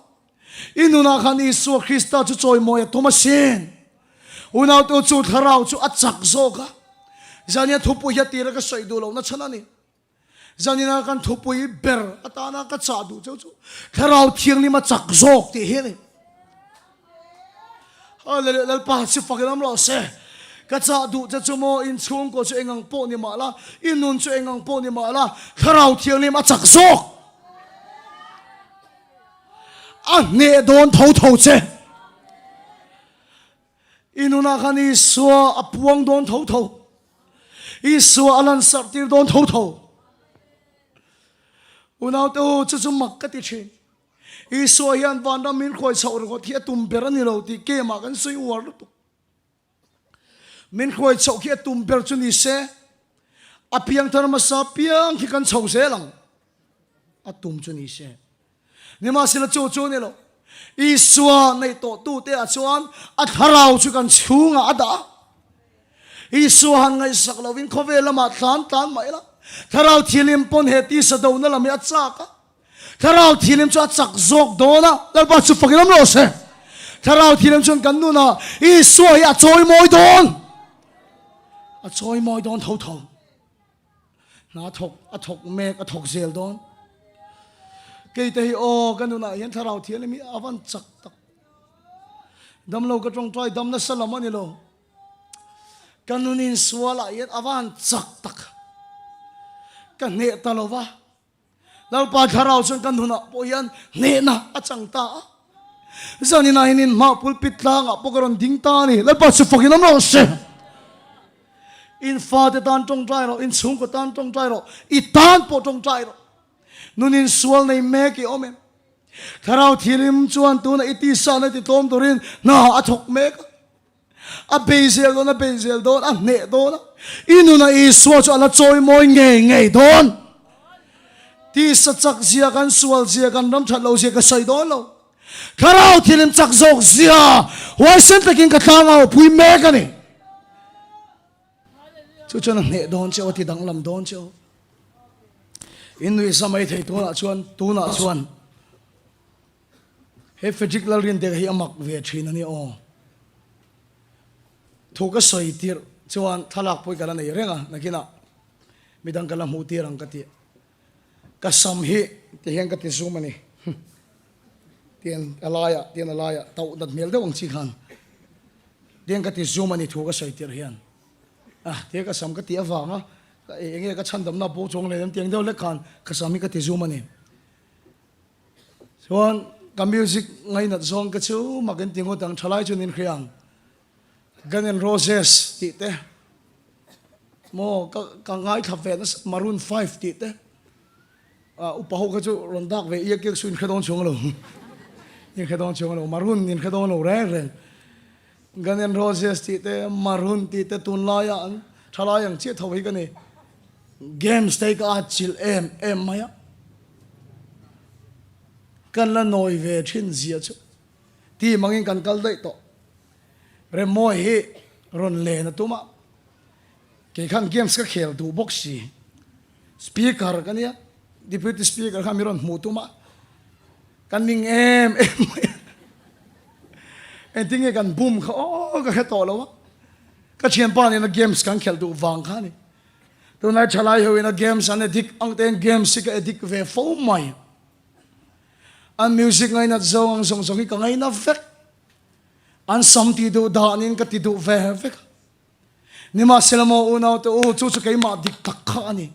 inuna khan Isu Krista chu choi moya tuma sin unaw to chu tharau chu achak zoka zania thupu ya tira ka soi du lo na chana ni zanina kan thupu I ber atana ka cha du chu chu tharau thiang ni ma chak zok ti he ni lal pa si fakilam lo se ka cha du cha chu mo in chung ko chu engang po ni ma la inun chu engang po ni ma la tharau thiang ni ma chak zok ne don thâu thâu che inuna khan Isua apuang don thâu thâu Isua alan sartir don thâu thâu unaw to chu mak ka ti chin Isua hian van ram min khoi chho ro thia tum ber ani lo ti ke ma kan sui war tu min khoi chho khia tum ber chu ni se apiang thar ma sa piang ki kan chho se lang atum chu ni se nima sila chu chu ni lo Isua nei to tu te a chuan a tharau chu kan chhunga ada Isua han ngai sak lovin khove lama tlan mai la tharau thilim pon he ti sa do na lam ya chaka tharau thilim chu chak zok do na dal ba chu fakilam lo se tharau thilim chun kan nu na Isua ya choi moi don thâu thâu na thok me ka thok zel don cái thế ô cái nó này hiện thảo thiên là mi avan chắc tak đâm lâu cái trong trai đâm nó sân làm anh lo cái nó nín xua lại hiện avan chắc tak cái nệ ta lo va lâu ba thảo chân cái nó bôi hiện nệ na achang ta giờ ni này nín ma pul pit lang apo cái ron ding ta ni lâu ba chụp phim nó lo se in pha te tan trong trai rồi in sung ko tan trong trai rồi in tan po trong trai rồi nunin sual nei me ki omen tharau thilim chuan tu na iti sa na ti tom turin na athok me a bezel don a ne don inuna I sual chu ala choi moi nge don ti sa chak zia kan sual zia kan ram that lo zia ka sai don lo tharau thilim chak zok zia wai sen takin ka thanga pui me ka ni chu chu na ne don che ti dang lam don che inui samai thei tu na chuan he physical rin de hi amak ve thin ani o thoka soi tir chuan thalak poi kala nei renga nakina midang kala mu tir ang kati ka sam hi te heng ka ti zoom ani tian alaya tau dat mel de wang chi khan den ka ti zoom ani thoka soi tir hian te ka sam ka ti awanga enge ka chandam na po chong le tiang deuh le khan ka sami ka ti zoom ani chuan ka music ngai na zong ka chu makin tingo tang thalai chu nin khriang Guns N' Roses ti te mo ka ngai thafe na Maroon 5 ti te upaho ka chu rondak ve ye ke suin khadon chong lo ye khadon chong lo Maroon nin khadon lo re Guns N' Roses ti te Maroon ti te tun la ya thalai ang che thawai ka ni games take a chill em maya kan la noi ve thin zia chu ti mangin kan kal dai to re mo hi ron le na tuma ke khan games ka khel du boxi speaker kan ya deputy speaker khan miron mu tuma kan ning em ending kan boom kha ka to lo ka chen pa ni na games kan khel du wang kha ni tu na chalai ho in a games an edik ang ten games sika edik ve fo mai an music ngai na zong ang song song ka ngai na vek an sam ti do da nin ka ti do ve vek ni ma sila mo una to o chu chu kai ma dik tak kha ani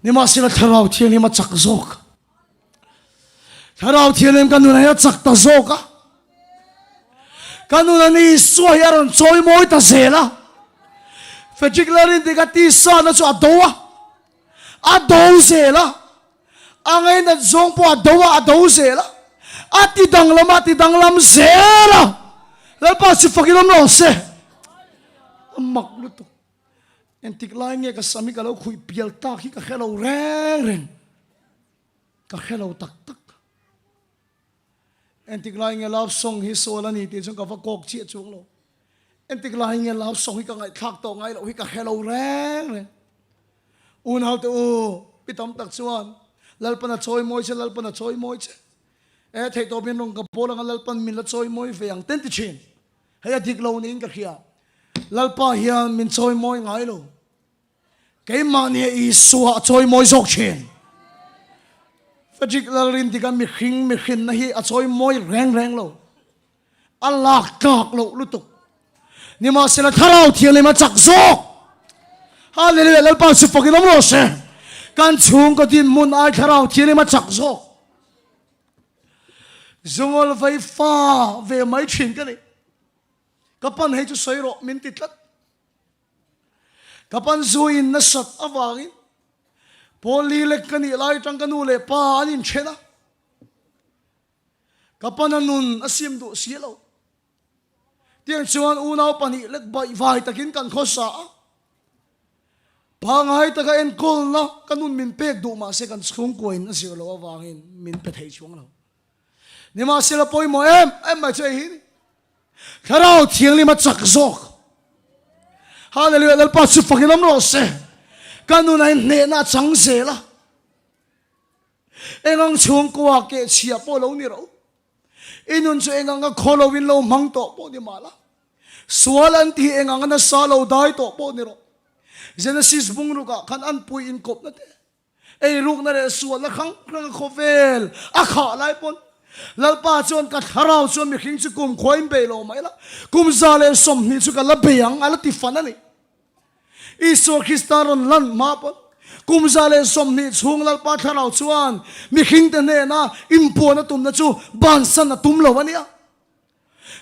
ni ma sila tharau thian ni ma chak zok tharau thian em kan nu na ya chak ta zoka kan nu na ni so yaron choi moi ta zela particularly de ka ti sa na chu adowa ado zela angai na zong po dawa daw zela ati dang lam zela lalpa si fakilam lo se amak luto entik lai nge kasami kalau khui pial ta ki ka khelo reng ka khelo tak entik lai nge love song hi sola ni ti chung ka fa kok chi chung lo entik lai nge love song hi ka ngai thak to ngai lo hi ka khelo reng un hau te u pitam tak chuan lalpana choi moi che lalpana choi moi che e thei to bin rong ka polang lalpan min la choi moi veang ten ti chin heya dik lo ning ka khia lalpa hian min choi moi ngai lo ke mani i suwa choi moi jok chen fajik lalrin ti ka mi khin na hi a choi moi reng lo Allah kak lo lutuk ni ma sela tharau thiale ma chak zok hallelujah lalpa su fakin lo se kan chung ko tin mun ai tharau thiale ma chak zok zongol vai fa ve mai chin ka ni kapan he chu soiro min titlat kapan zuin na sat awangin poli lek kani lai tang kanu le pa anin chena kapan anun asim du sielo tiang chuan unau pani lek bai vai takin kan khosa pangai taka en kol na kanun min pek du ma se kan chung koin asilo awangin min pe thei chung lo ni ma sila poi mo em ma che hi tharau thiang li ma chak zok hallelujah dal pa su fakinam ro se kanun ai ne na chang se la engang chung kwa ke chia po lo ni ro inun chu engang ka kholo win lo mang to po ni mala swalan ti engang na sa lo dai to po ni ro Genesis bung ru ka kan an pui in kop na te ei ruk na re sual na khang khovel akha lai pon lalpa chon ka tharau chon mi khing chu kum khoim be lo mai la kum zale som ni chu ka la beyang ala ti fan ani iso kristaron lan ma pon kum zale som ni chung lalpa tharau chuan mi khing te ne na impo na tum na chu ban san na tum lo ania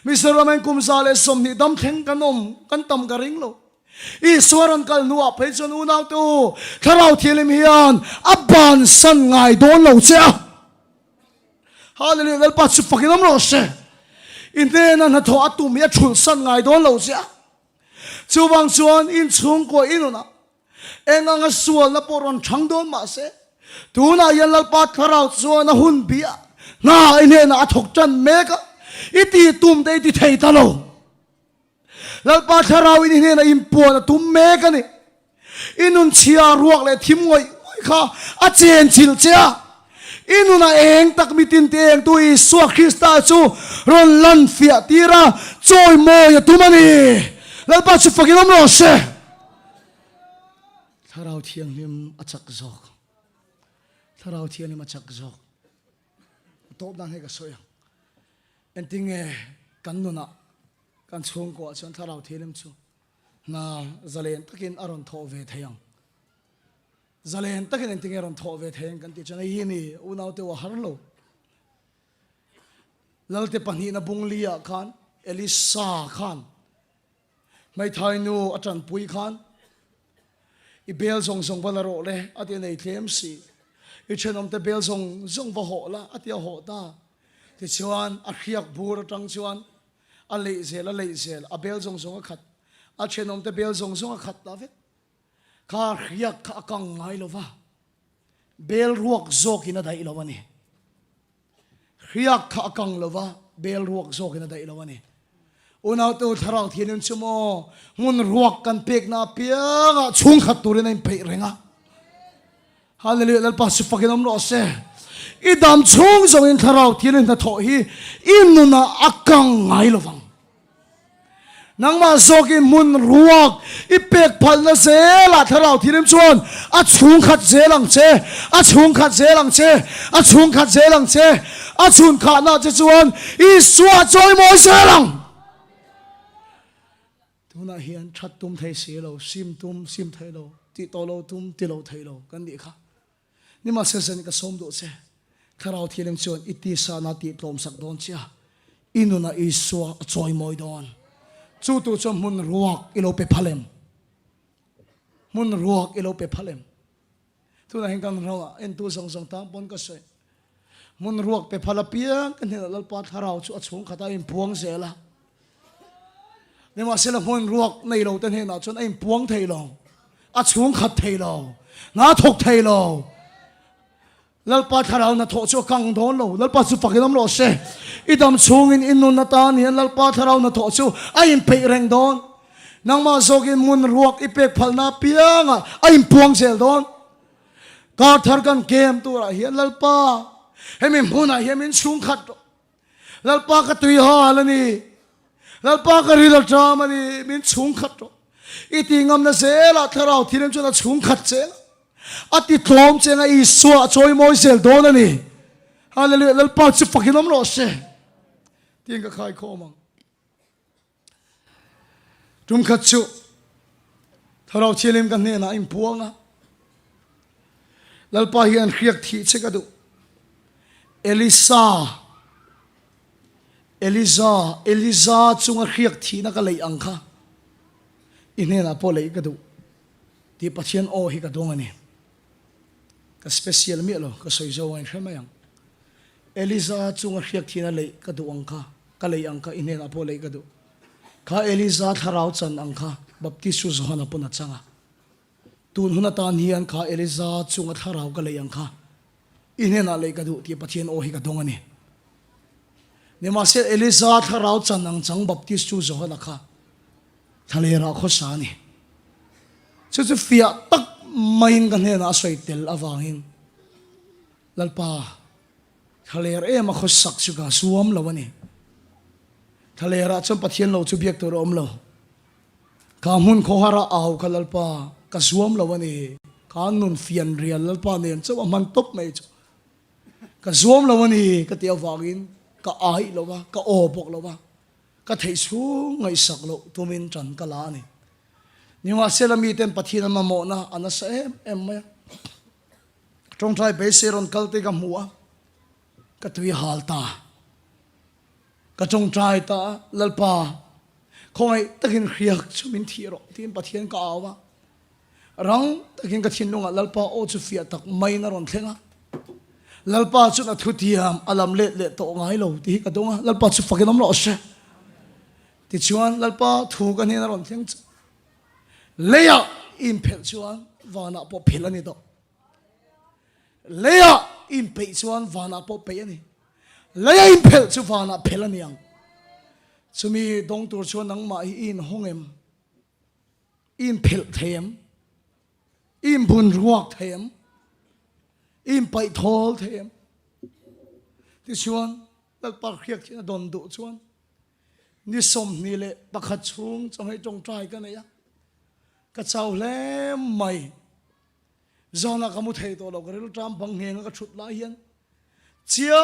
mi saramen kum zale som ni dam theng kanom kan tam ka ring lo iswaran kal nuwa pe chon unaw tu tharau thilim hian aban san ngai don lo cha hallelujah lalpa chu fakinam ro se inena na tho atum ya chul san ngai don lo cha chuwang chuan in chung ko inuna engang a sual na poron thang don ma se tuna yan lalpa tharau chuan a hun bia na inena a thok chan meka iti tum te ti thei ta lo lalpa tharau in inena impo na tum meka ni inun chia ruak le thim ngoi kha a chen chil cha inuna eng tak mitin te eng tu Isu Krista chu ron lan fia tira choi mo ya tumani lalpa chu fakinom ro se tharau thiang lim achak zok tharau thiang lim achak zok top dan he ka soya enting e kanuna kan chung ko chon tharau thilim chu na zalen takin aron tho ve thayang zalen takin enting eron tho ve thayang kan ti chana hi ni unaw te wa harlo lalte pani na bunglia khan Elisa khan mai thai nu atan pui khan i bel song balaro le ati nei thlem si i chenom te bel song va ho la ati ho ta ti chuan a khiak bur tang chuan a le zel a bel song a khat a chenom te bel song a khat ta vet kha khiak kha kang ngai lova bel ruak zok ina dai lova ni khiak kha kang lova bel ruak zok ina dai lova ni unaw tu tharau thianin chumo mun ruak kan pek na pianga chung khat turin in pe renga hallelujah lalpa su fakinom ro se idam chung zong in tharau thianin na tho hi inuna akang ngai lovang nangma zokin mun ruak ipek phal na zela tharau thirim chuan a chung khat zelang che a chung khat zelang che a chung khat zelang che a chung kha na che chuan i suwa choi mo zelang tuna hian that tum thei se lo sim thei lo ti to lo tum ti lo thei lo kan di kha ni ma se sen ka som do che tharau thirim chuan iti sa na ti tlom sak don chia inuna i suwa choi moi don chu tu cho mun ruak ilo pe phalem tu na hingkan rawa en tu song song ta pon ka sei mun ruak pe phala piang kan hela lalpa tharau chu achung khata in puang zela ne ma sela mun ruak nei lo ten he na chon in puang thei lo achung khat thei lo na thok thei lo lalpa tharau na tho chu kang don lo lalpa chu pakinam lo se idam chungin innun na ta ni lalpa tharau na tho chu ai in pe reng don nang ma zogin mun ruak ipek phalna pianga ai in puang zel don ka thar kan kem tu ra hian lalpa hemin huna hemin chung khat lalpa ka tui ha lani lalpa ka ri la drama ni min chung khat iti ngam na zela tharau thirem chu na chung khat che ati tlom che na i swa choi moi sel don ani hallelujah lalpa chu fakinam lo se tin ka khai kho mang tum khat chu tharau chelim kan ne na im puanga lalpa hian khriak thi che ka du Eliza chunga khriak thi na ka lei angkha inena po lei ka du ti pathian o hi ka dong ani ka special mi lo ka soi zo wan khmayang Eliza chunga khriak thi na lei ka du angkha ka lei angkha inena po lei ka du ka Eliza tharau chan angkha baptisu zohana puna changa tun huna tan hian ka Eliza chunga tharau ka lei angkha inena lei ka du ti pathian o hi ka dong ani ne ma se Eliza tharau chan ang chang baptisu zohana kha thalera kho sa ni chu fia tak main kan he na soi tel awangin lalpa thaler em a kho sak chu ga suam lawani thalera chom pathian lo chu biak to rom lo ka mun kho hara aw khalalpa ka suam lawani ka nun fian rial lalpa nen chu man top mai chu ka suam lawani ka tia wangin ka ai lowa ka obok lowa ka thei su ngai sak lo tumin tran kala ni niwa selami ten pathina ma mo na anasa em ma trong trai be seron kalte ka muwa ka tui halta ka trong trai ta lalpa khoi takin khriak chumin thiro tin pathian ka awa rang takin ka thinunga lalpa o chu fia tak mai na ron thlenga lalpa chu na thutiam alam le to ngai lo ti ka donga lalpa chu fakinam lo se ti chuan lalpa thu kan ni na ron thleng leya in phel chuan wana po phelani do leya in pe chuan wana po pe ani leya in phel chu wana phelani ang chumi dong tur chuan nang ma in hongem in phel them in bun ruak them in pai thol them ti chuan lalpa khiak china don du chuan ni som ni le pakhat chung chongai tong trai ka ne ya ka chau hle mai zona kamu thei to lo garil tram bang heng ka thut la hian chia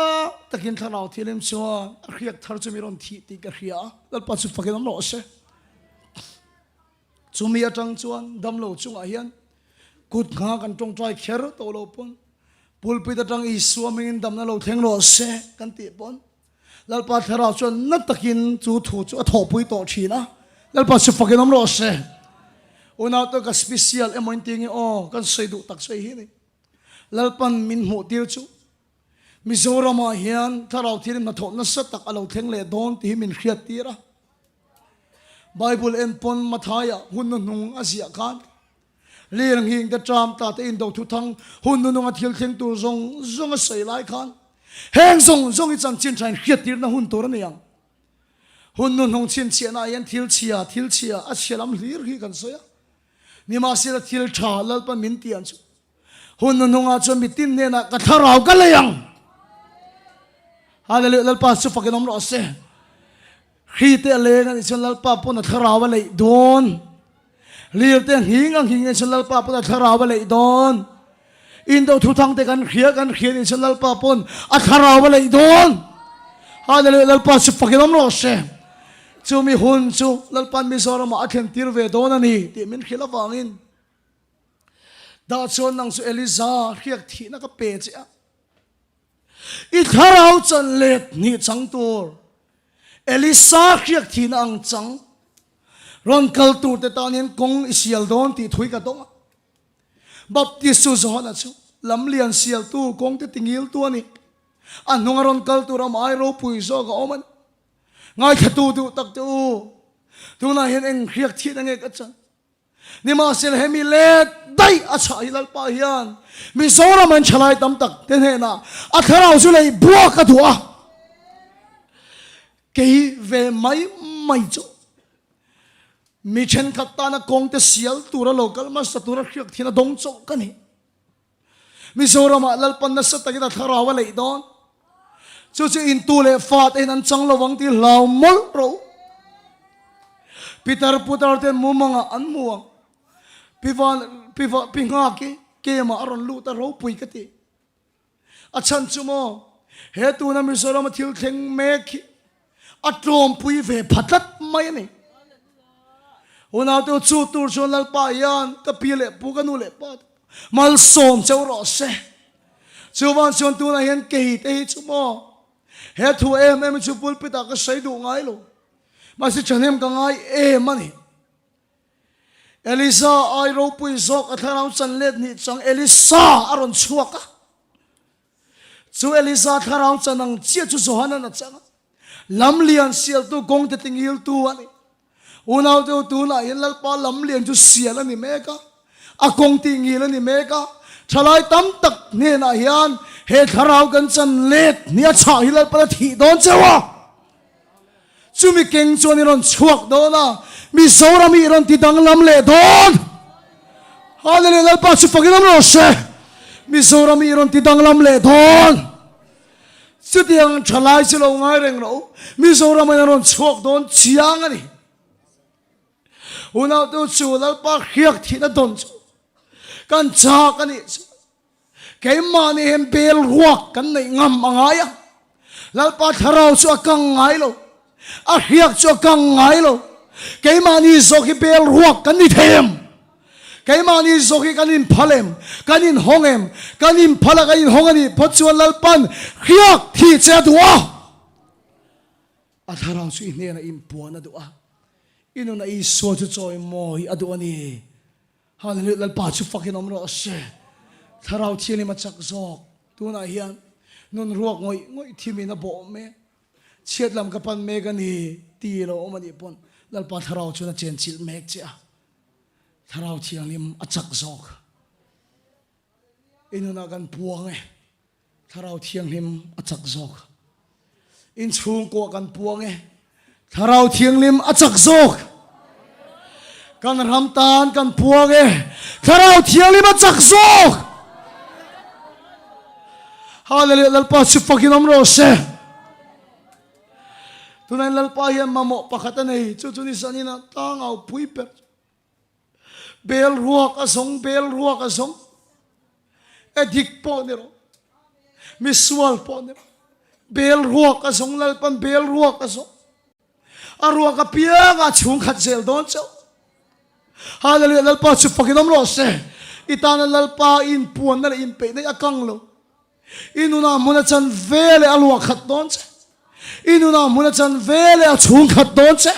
takin tharau thilem chuan khiak thar chu mi ron thi ti ka khia lal pa chu fakin lo se chumi atang chuan dam lo chunga hian kut nga kan tong trai kher to lo pon pulpit atang I suaming dam na lo theng lo se kan ti pon lal pa tharau chuan na takin chu thu chu a thopui to thina lal pa chu fakin lo se una to ka special emointing o kan sei du tak sei hi ni lalpan min mu tir chu Mizoram hian tharau thirim na thon na sa tak alo theng le don ti min khiat tira Bible en pon mathaya hun nung asia khan lerang hing da tram ta te in do thu thang hun nung a thil theng tu zong zong a sei lai khan heng zong I chan chin thain khiat tir na hun tor na yang hun nung chin chiana yan thil chia a chelam hlir hi kan soya ni ma sira thil tha lalpa min tian chu hun nunga chu mitin ne na ka tharau ka layang hallelujah lalpa chu fakinom lo se khite le ga ni chu lalpa pon na tharau le don lir te hing chu lalpa pon na tharau le don in do thu thang te kan khia ni chu lalpa pon a tharau le don hallelujah lalpa chu fakinom lo se chu mi hun chu lalpan mi zoram a then tir ve don ani ti min khila wangin da chon nang su Eliza khiak thi na ka pe che I tharau chan let ni chang tur Eliza khiak thi na ang chang ron kal tur te tanin kong isial don ti thui ka dong baptisu zo na chu lam lian sial tu kong te tingil tu ani an nungaron kal tu ram ai ro pui zo ga oman ngai khatu tu tak tu na hian eng riak thi na nge ka chan ni ma sel hemi let dai a cha hilal pa hian mi zora man chalai tam tak te ne na a tharau su lei bua ka tu a ke ve mai cho mi chen khatta na kong te sial tu ra local ma sa tu ra riak thi na dong cho ka ni mi zora ma lal pan na sa ta ki ta tharau wa lei don chu chu in tu le fat en an chang lo wang ti lau mol ro Peter putar ten mumanga an muang piva pinga ke ma aron lu ta ro pui ka ti achan chumo he tu na mi sora ma thil theng me ki atrom pui ve phatat mai ni una tu chu tur chon lal pa yan ka pile pu ka nu le pa mal som chau ro se chuwan chon tu na hen ke te chumo he thu em chu pul pita ka sai du ngai lo ma si chanem ka ngai mani Elisa ai ro pui zok atharau chan let ni chang Elisa aron chuaka chu Elisa tharau chanang chia chu zohana na chang lam lian sial tu gong te tingil tu ani unau tu na yelal pa lam lian chu sial ani meka a gong tingil ani meka thalai tam tak ne na hian he tharau kan chan let ni a cha hilal pa thi don chewa chumi keng choni ron chuak do na mi zora mi ron ti dang lam le don hallelujah pa chu faginam ro se mi zora mi ron ti dang lam le don chu tiang thalai chu lo ngai reng ro mi zora mi ron chuak don chiang ani una tu chu lal pa khiak thi na don chu kan cha kan ni ke ma ni hem bel ruak kan nei ngam angaya lal pa tharau chu akang ngai lo a hiak cho kang ngai lo ke mani zoki bel ruak kan ni them ke mani zoki kan in phalem kan in hongem kan in phala kan in hongani phachuan lalpan hiak thi che duwa a tharau chu ne na in puan a duwa inu na I so chu choi moi adu ani hallelujah lalpa chu fakin omro se tharau thiani ma chak zok tu na hian nun ruak ngoi thimi na bo me chiat lam kapan megani ti lo omani pon lalpa tharau chuna chen chil mek cha tharau thiang lim achak zok inuna kan puang tharau thiang lim achak zok in chung ko kan puang tharau thiang lim achak zok kan ramtan kan puang tharau thiang lim achak zok hallelujah lalpa chu fakin omro se tunay lalpa hiyan mamo pakatanay chuchuni sanina tangaw puiper bel ruak asong edik po niro miswal po niro bel ruak asong lalpan bel ruak asong arua ka pia nga chung khat zel don chaw hallelujah lalpa chu fakinom ro se itana lalpa in puan na in pe na akang lo inuna muna chan vele alwa khat don chaw inuna muna chan vele a chung khat don che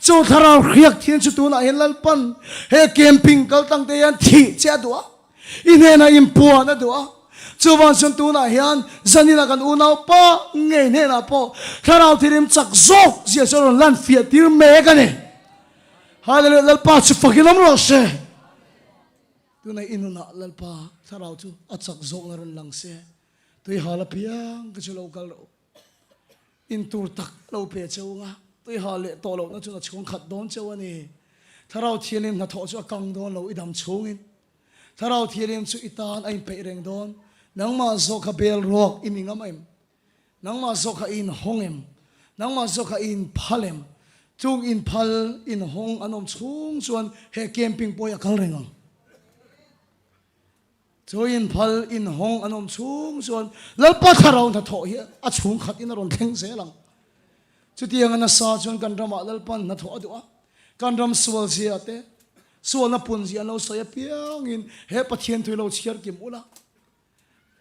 chu tharau riak thiên chu tu na hen lalpan he camping kal tang te yan thi che dua in he na impua na dua chu wan sun tu na hian zanina kan unau pa nge ne na po tharau thirim chak zok zia soron lan fia tir me ka ne hallelujah lalpa chu fakilam ro se tu na inuna lalpa tharau chu achak zok na ron lang se tui hala piang ka chu lokal ro in tur tak lo pe chunga tui hale to lo na chu na chung khat don chawani tharau thialim na tho chu akang don lo idam chungin tharau thialim chu itan ai pe reng don nangma zo kha bel rok iningam em nangma zo kha in hongem nangma zo kha in phalem chung in phal in hong anom chung chuan he camping poya kal rengang cho in phal in hong anom chung chuan lalpa tharau na tho hi a chung khat in ron theng se lang chu tiang na sa chuan kan rama lalpan na tho adua kan ram sual si ate sual na pun ji anlo sa ya piang in he pathian thui lo chiar kim ula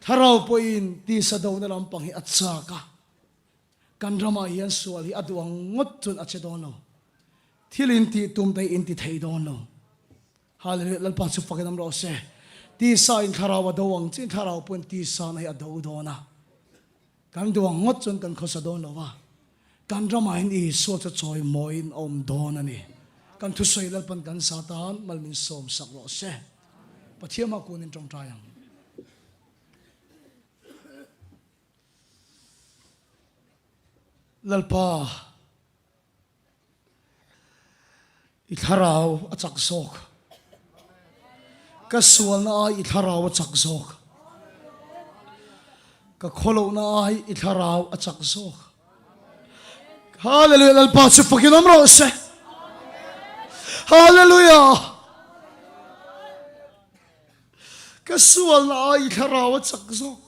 tharau po in ti sa do na lam pang hi acha ka kan rama hian sual hi aduang ngot chun a che don lo thilin ti tum dai in ti thei don lo hallelujah lalpa chu fakinam ro se ti sa in tharaw adawang chin tharaw pun ti sa nei adaw do na kan duang ngot chon kan khosa don lawa kan ramain I so cha choi moin om don ani kan thu soilal pan kan satan malmin som sakro se pathiama kunin trong tayang lalpa itharaw achak sok ka sual na ai itharaw achak sok ka kholo na ai itharaw achak sok hallelujah lalpa su pakinom ro se hallelujah ka sual na ai itharaw achak sok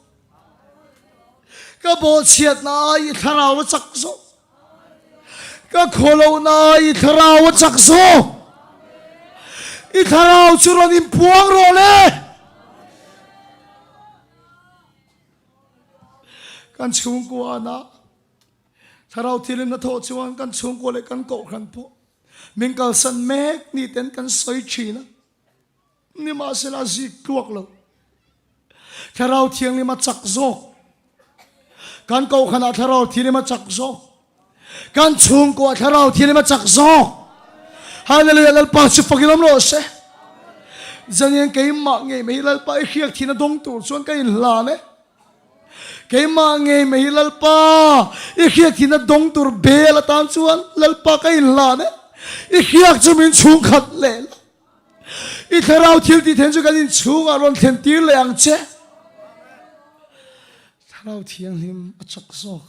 ka bo chiat na ai itharaw achak sok ka kholo na itharaw achak sok itharaw churon in puang ro le kan chung ko ana tharaw thirin na tho chuan kan chung ko le kan ko khan po min kal san mek ni ten kan soi china ni ma sela zi tuak lo tharaw thiang ni ma chak zok kan ko khana tharaw thirin ma chak zok kan chung ko tharaw thirin ma chak zok hallelujah lalpa chu pakinom ro se zanian ke ma nge me lalpa I khiak thina dong tur chuan ka in la ne ke ma nge me lalpa I khiak thina dong tur bel tan chuan lalpa ka in la ne I khiak chu min chung khat le I tharaw thil ti then chu kan in chung a ron then tir le ang che tharaw thiang lim achak sok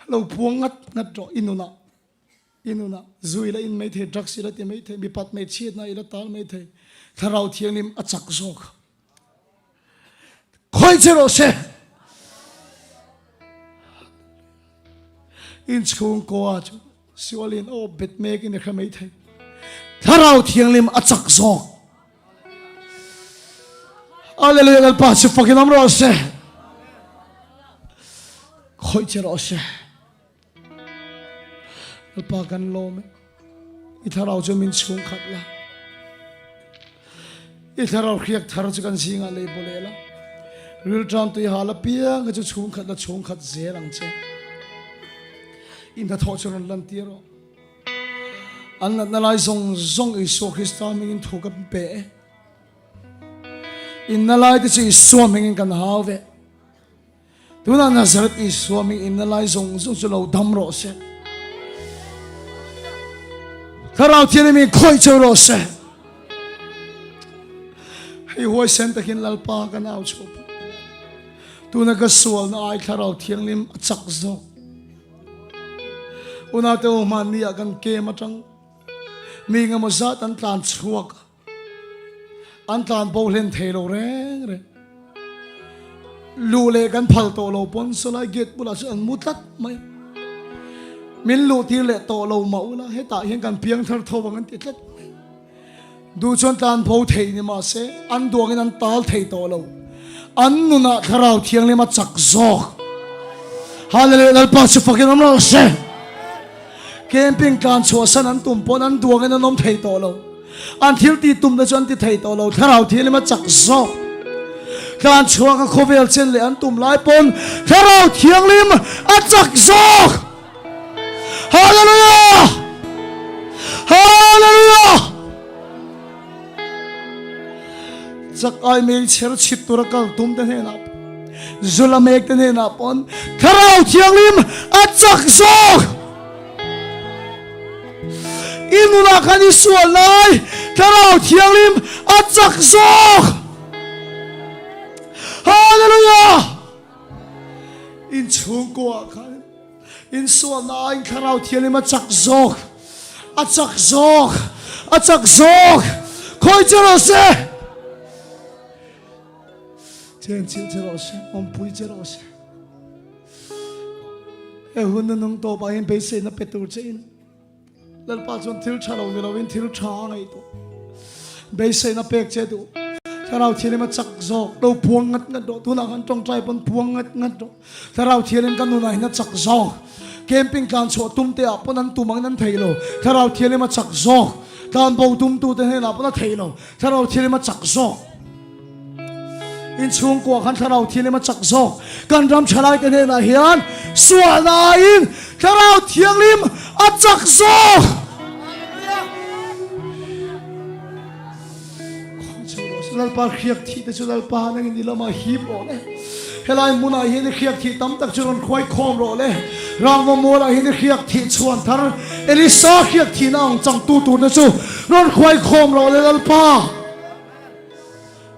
lo puangat nat ro inuna zui la in mai the drugs ila ti mai the mi pat mai chiat na ila tal mai the tharaw thiang lim achak sok khoi chero se in chung ko a chu siwalin o bet mek in kha mai the tharaw thiang lim achak sok hallelujah gal pa su pakinam ro se khoi chero se pa kan lo me itharaw chu min chung khat la itharaw khiak thar chu kan singa le bolela ril tram tu hala pia nga chu chung khat zerang che in da tho churon lan tiro an na lai zong I so Krista min thu ka pe in na lai ti so min kan hawe tu na Nazareth I so min in na lai zong chu lo dam ro se tharaw thian mi khoi chu ro se hei hoi sen takin lalpa kan au chu tu na ka sual na ai tharaw thiang lim achak zo una te man ni kan ke matang mi nga mo za tan tlan chuak an tlan bo len thelo reng re lu le kan phal to lo pon so lai get bula an mutat mai min lu ti le to lo mau la he ta hian kan piang thar tho wang an ti tlat du chon tan pho thei ni ma se an duang in an tal thei to lo an nu na tharaw thiang le ma chak zok hallelujah lalpa su fakin am lo se camping kan chho san an tum pon an duang in an nom thei to lo an thil ti tum da chon ti thei to lo tharaw thiang le ma chak zok kan chho ka khovel chen le an tum lai pon tharaw thiang lim a chak zok hallelujah hallelujah chak ai mel cher chit tur ka tum de ne na zula mek de ne na pon tharaw thiang lim a chak zok inuna khani sual lai tharaw thiang lim a chak zok hallelujah in chung ko khan in sual na in tharaw thiang lim a chak zok khoi chero se chen chero se om pui chero se e hun nung to ba in be se na petur chen lal pa chon thil chalo ni rawin thil tha ngai to be se na pek che du tharaw thiang ma chak zok do puang ngat do tu na kan tong trai pon puang ngat do tharaw thiang kan nu nai na chak zok camping kan cho tum te apon an tumang nan thailo tharaw thiang ma chak zok tan bầu tum tu tên là nó thấy nó thà đâu thiên mà chắc gió in chung qua khăn thà đâu thiên mà chắc gió cần ram trả lại tên là hiền xóa na in thà đâu thiêng lim à chắc gió lal par khiak thi te chu lal pa nang ni lama hi bo ne helai muna hi ni khiak thi tam tak churon khoi khom ro le rang mo mo la hi ni khiak thi chuan thar elisa khiak thi nang chang tu tu na chu ron khoi khom ro le lal pa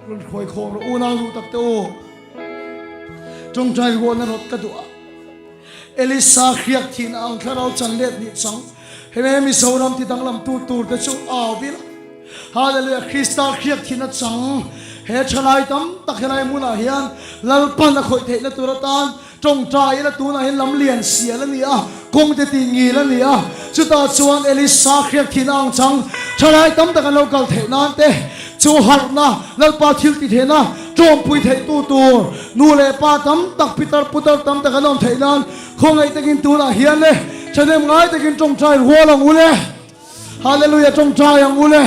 ron khoi khom ro una lu tak te o trong trai wo na rot ka du elisa khiak thi nang tharau chan let ni chang he mi soram ti dang lam tu tu te chu aw bil Hallelujah, Christa khiak thina chang he chalai tam takhelai muna hian lalpan a khoi theina turatan trong trai na tu na hin lam lian sia la ni a kong te ti ngi la ni a chuta chuan elisa khiak thina ang chang chalai tam takan local theina te chu har na lalpa thil ti thena trom pui thei tu tu nu le pa tam tak pitar putar tam takan om theina khong ai takin tu na hian le chanem ngai takin trong trai hualang ule Hallelujah, trong trai ang ule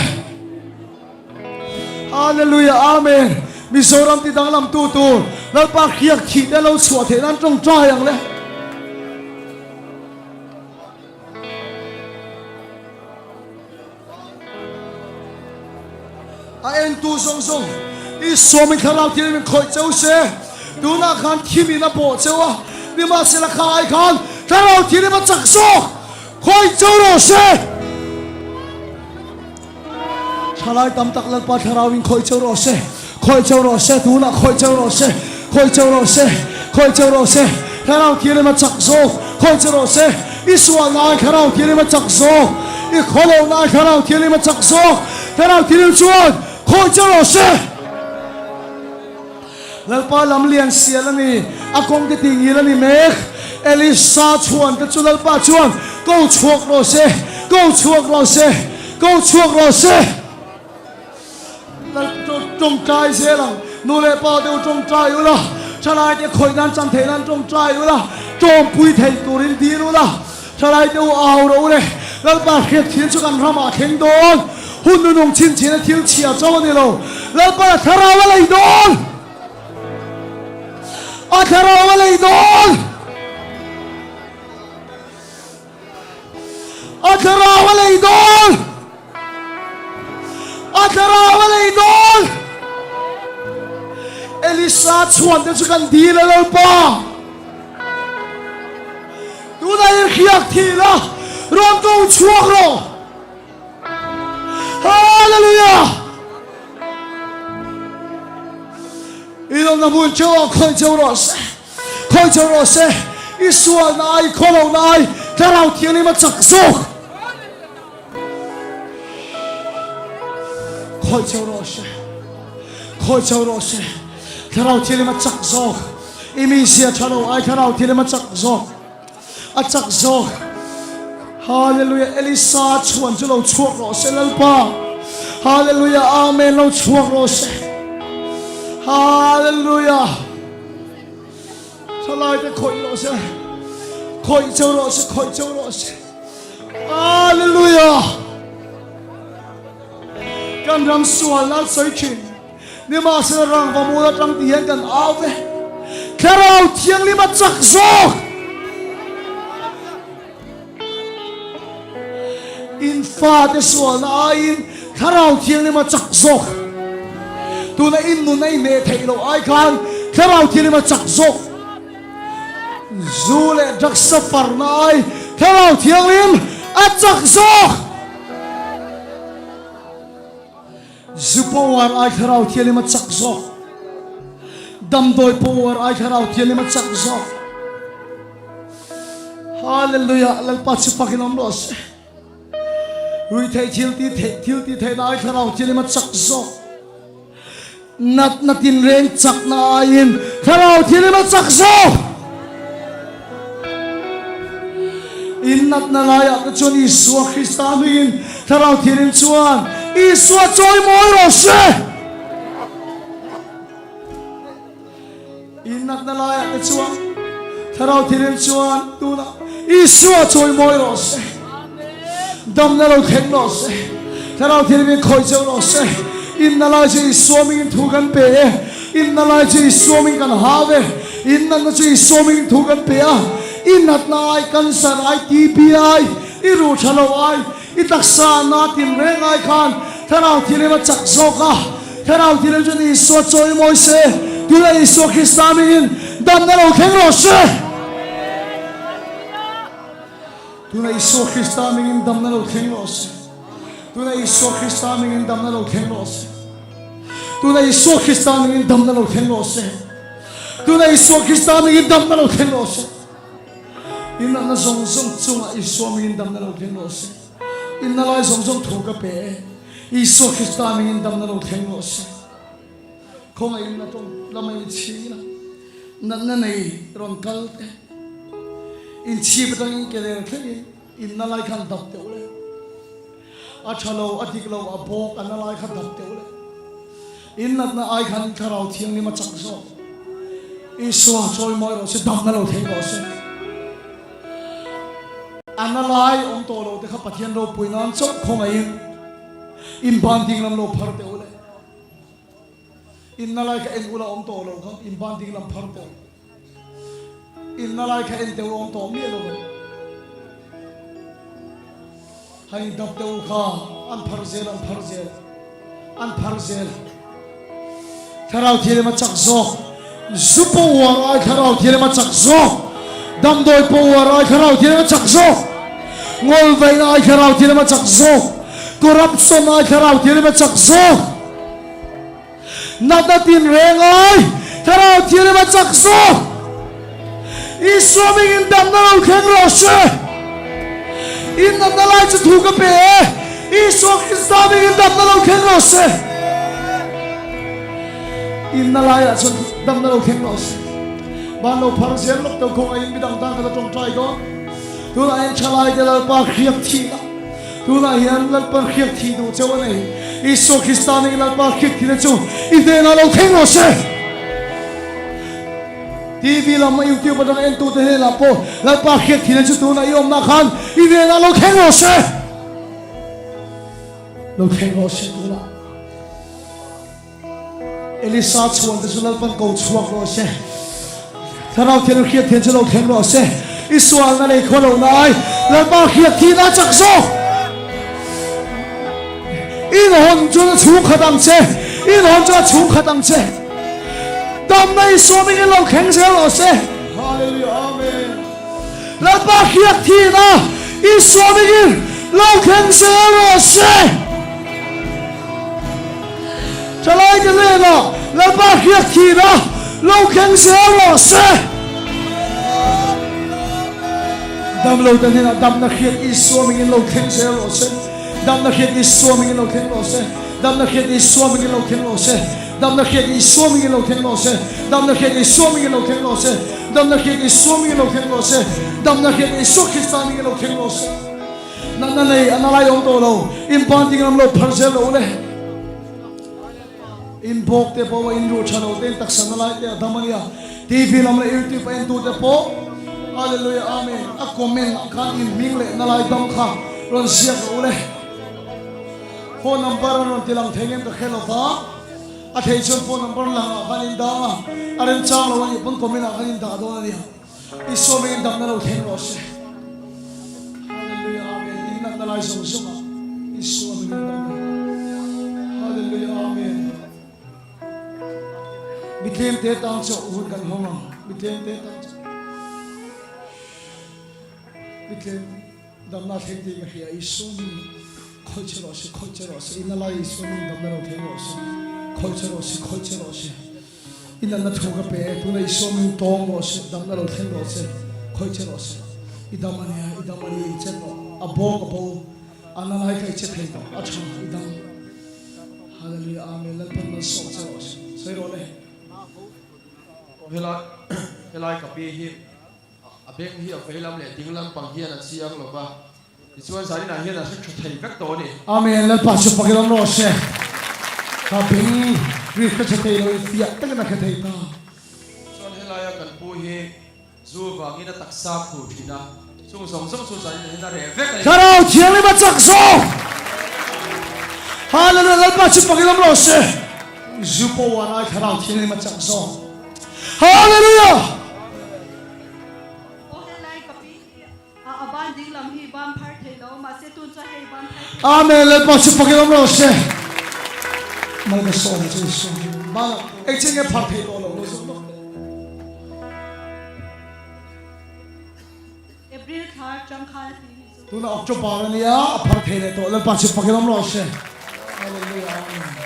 Hallelujah, Amen. Mizoram ti dang lam tu tu. Lal pa khiak thi de lo chua the nan trong trai ang le. A en tu song song. I so mi khalau ti mi khoi chau se. Tu na khan thi mi na bo chau a. Ni ma se la khai khan. Khalau ti ma chak so. Khoi chau ro se. Chalai tam tak lal pa tharawin khoi chau ro se tu na khoi chau ro se tharau thile ma chak so khoi chau ro se iswa na tharau thile ma chak so I kholo na tharau thile ma chak so tharau thile chuan khoi chau ro se lal pa lam lian sia la ni akong te ting hi la ni mek elisa chuan te chu lal pa chuan ko chuak ro se trong trai xe là nô lệ bao tiêu trong trai ula cha lại để khởi nan chân thế nan trong trai ula trong bụi thầy tổ đến tí ula cha lại tiêu ảo đâu này lal ba khiết thiên choกันrama khen đón hun nu nong chin chin thiên chia cho này lo lal ba tharawa lại đón tharawa lại đón tharawa lại đón Atarawa lay doon Elisa chuan te chu kan di la lo pa tu na ir khiak thi la ron ko chuak ro Hallelujah Ilo na mun cho khoi chau ro se Isua nai kholo nai tarau thiang ni ma chak sok khoi chau ro se tharau thile ma chak zo imi sia thalo ai tharau thile ma chak zo a chak zo Hallelujah Elisa chuan chu lo chuak ro se lal pa Hallelujah Amen lo chuak ro se Hallelujah Salai te khoi chau ro se Hallelujah Kan ram sual na soi chin ni ma se rang va mu la tang ti hen kan ave kharau thiang li ma chak zo in fa te sual na in kharau thiang li ma chak zo tu na in nu nei me thei lo ai khan kharau thiang li ma chak zo zule dak safar nai kharau thiang lim a chak zo Zupawar ai kharau thiali ma chak zo damdoi powar ai kharau thiali ma chak zo Hallelujah lal pa chu pakinom lo se rui thei thil ti thei na ai kharau thiali ma chak zo natin reng chak na in kharau thiali ma chak zo in nat na laya ka chon Isua Kristanu in kharau thialin chuan Isua choi moi ro se in nat na laya ka chuan kharau thialin chuan tu na Isua choi moi ro se dam na lo khen ro se ถ้าเราที่นี่คอยเจ้าเราเสอินนั่นแหละจะสวมิงถูกกันเปะอินนั่นแหละจะสวมิงกันหาเวอินนั่นจะสวมิงถูกกันเปะอินนัดนายกันสลายทีพีไออิรูชะลอยอิตักษานาติมเรงไอคันถ้าเราที่นี่มาจักโซกะถ้าเราที่นี่จะนี่สวดจอยมอยเสดูแลอิสวคริสต์มินดำนั่นเราแข็งรอเสดูแลอิสวคริสต์มินดำนั่นเราแข็งรอเสดูแลอิสวคริสต์มินดำนั่นเราแข็งรอเสดูแลอิสวคริสต์มินดำนั่นเราแข็งรอเสดูแลอิสวคริสต์มินดำนั่นเราแข็งรอเสอินนั่นส่งจุงอิสวมินดำนั่นเราแข็งรอเสอินนั่นไล่ส่งถูกกับเปอิสวคริสต์มินดำนั่นเราแข็งรอเสคงไอ้นั่นตรงเราไม่ชี้นะนั่นไอ้รอนกัลเตอินชีพตั้งอินเกลือแค่อินนั่นไล่ขันดับเตวเลยอาชาโลอธิกโลอโบกอันนั่นไล่ขันดับเตวเลยอินนั่นไอ้ขันคาราเทียงนี่มาจักโซอิสวาจอยมอยเราเสดำนั่นเราแข็งรอเสอันนั้นไล่องโตโลแต่ข้าปะเทียนเราปุยนั้นจบคงไอ้อินบันดิ้งลำโลพาร์เตวเลยอินนั่นไล่แค่เอ็นอุลาองโตโลครับอินบันดิ้งลำพาร์เตวอินนั่นไล่แค่เอ็นเตวองโตมีโลให้ดับเตวข้าอันพาร์เซลถ้าเราเทียมมาจักโซซุปเปอร์วาร์ไอถ้าเราเทียมมาจักโซดำโดยปวารายขราวที่เราจักโซงอลเวงไอขราวที่เราจักโซกรับสนไอขราวที่เราจักโซนัดตินเรงไอขราวที่เราจักโซอิสวามิงดำนั่งแข็งรอเชอินนั่นไล่จะถูกกับเปอิสวามิงดำนั่งแข็งรอเชอินนั่นไล่จะดำนั่งแข็งรอเชบ้านเราพาร์เซลล์ตัวคงไอ้ไม่ต้องตั้งกันตรงใจก็ตัวไอ้ชลายเดลปาเขียบทีนะตัวไอ้ยันลปาเขียบทีดูเจ้าวันนี้อิสุคริสตานีลปาเขียบทีนะจูอิเดน่าเราแข็งรอเช่ทีวีเราไม่ยูทูบมาตรงเอ็นตัวเดนลาโปลปาเขียบทีนะจูตัวไอ้ยอมนักขันอิเดน่าเราแข็งรอเช่เราแข็งรอเช่ตัวละเอลิซาชวนแต่สุนัขมันกูชวกรอเช่ถ้าเราเทียนเขียดเทียนจะเราแข็งรอเสอิสวานั่นเองคนเราไหนแล้วมาเขียดทีน่าจักโซอินหอนจะชูขดังเสอินหอนจะชูขดังเสดำในสวมิงเราแข็งเสรอเสฮาเลลูยาอาเมนแล้วมาเขียดทีน่ะอิสวามิงเราแข็งเสรอเสจะไล่กันเลยนะแล้วมาเขียดทีน่ะเราแข็งเสียหรอเสดำเราแต่เนี่ยดำนักเขียดอิสวามิงเราแข็งเสียหรอเสดำนักเขียดอิสวามิงเราแข็งรอเสดำนักเขียดอิสวามิงเราแข็งรอเสดำนักเขียดอิสวามิงเราแข็งรอเสดำนักเขียดอิสวามิงเราแข็งรอเสดำนักเขียดอิสวามิงเราแข็งรอเสดำนักเขียดอิสวคริสตามิงเราแข็งรอเสนั่นเลยอันอะไรองตัวเราอิมพันติงเราพันเซลเราเลยอินพกเตปว่าอินรูชาโนเต็นตักสันอะไรเตะทำมันยาทีวีเราไม่ยูทูบอินตูเตปฮาเลลูยาอาเมนอักคอมเมนต์ข้างอินมิงเล่นั่นอะไรดำข้างรอนเสียกเลยโฟนนัมเบอร์รอนที่หลังเทงินกับเขลฟ้าอาเทชนโฟนนัมเบอร์หลังข้างอินดาอาเรนช่างเราวันนี้ปุ่นคอมเมนต์ข้างอินดาโดนเนี่ยอิสวามิงดำนั่นเราเทงรอเสฮาเลลูยาอาเมนอินนั่นอะไรส่งส่งอิสวามิงดำฮาเลลูยาอาเมนบิดเลี้ยงเตะตั้งโจ้หุ่นกันห้องบิดเลี้ยงเตะตั้งโจ้บิดเลี้ยงดำน้ำเทงดีกับเฮียอิสุมิคอยเชลอสอินนั่นไล่อิสุมิดำน้ำเทงรอสคอยเชลอสอินนั่นถูกกับเปย์ตัวในอิสุมิตองรอสดำน้ำเทงรอสคอยเชลอสอิดามันเนี่ยเจ็บอับโบกับโบอันนั้นให้ใครเจ็บให้ต่ออัจฉริยะฮาเลลูยาอาเมนแล้วเป็นมันส่งเชลอสใส่รอเลยเวลากับปีฮีอาเบงฮีเอาไปลำเล่ดิ้งลำปังเฮียน่ะเสียงหรอปะที่ส่วนสายน่ะเฮียน่ะชุดไทยแบกโตนี่อาเมนแล้วปัจจุบันเราโน้ตเช่กับเบงรีบก็จะเทเลยเสียตั้งแต่เทน่ะส่วนเวลากันปูฮีจูบางนี่น่ะตักซาปูที่น่ะส่งสายนี่น่ะเรเวกถ้าเราเที่ยงเลยมาจักโซ Hallelujah, lalpa si Pakilam Rose. Zupo wana karao tini macangso. Hallelujah. Amen, lalpa si Pakilam Rose. Malaga song Jesus. Mana, ekcingnya partai dolo. Tuna October niya partai itu lalpa si Pakilam Rose. Hallelujah, amen.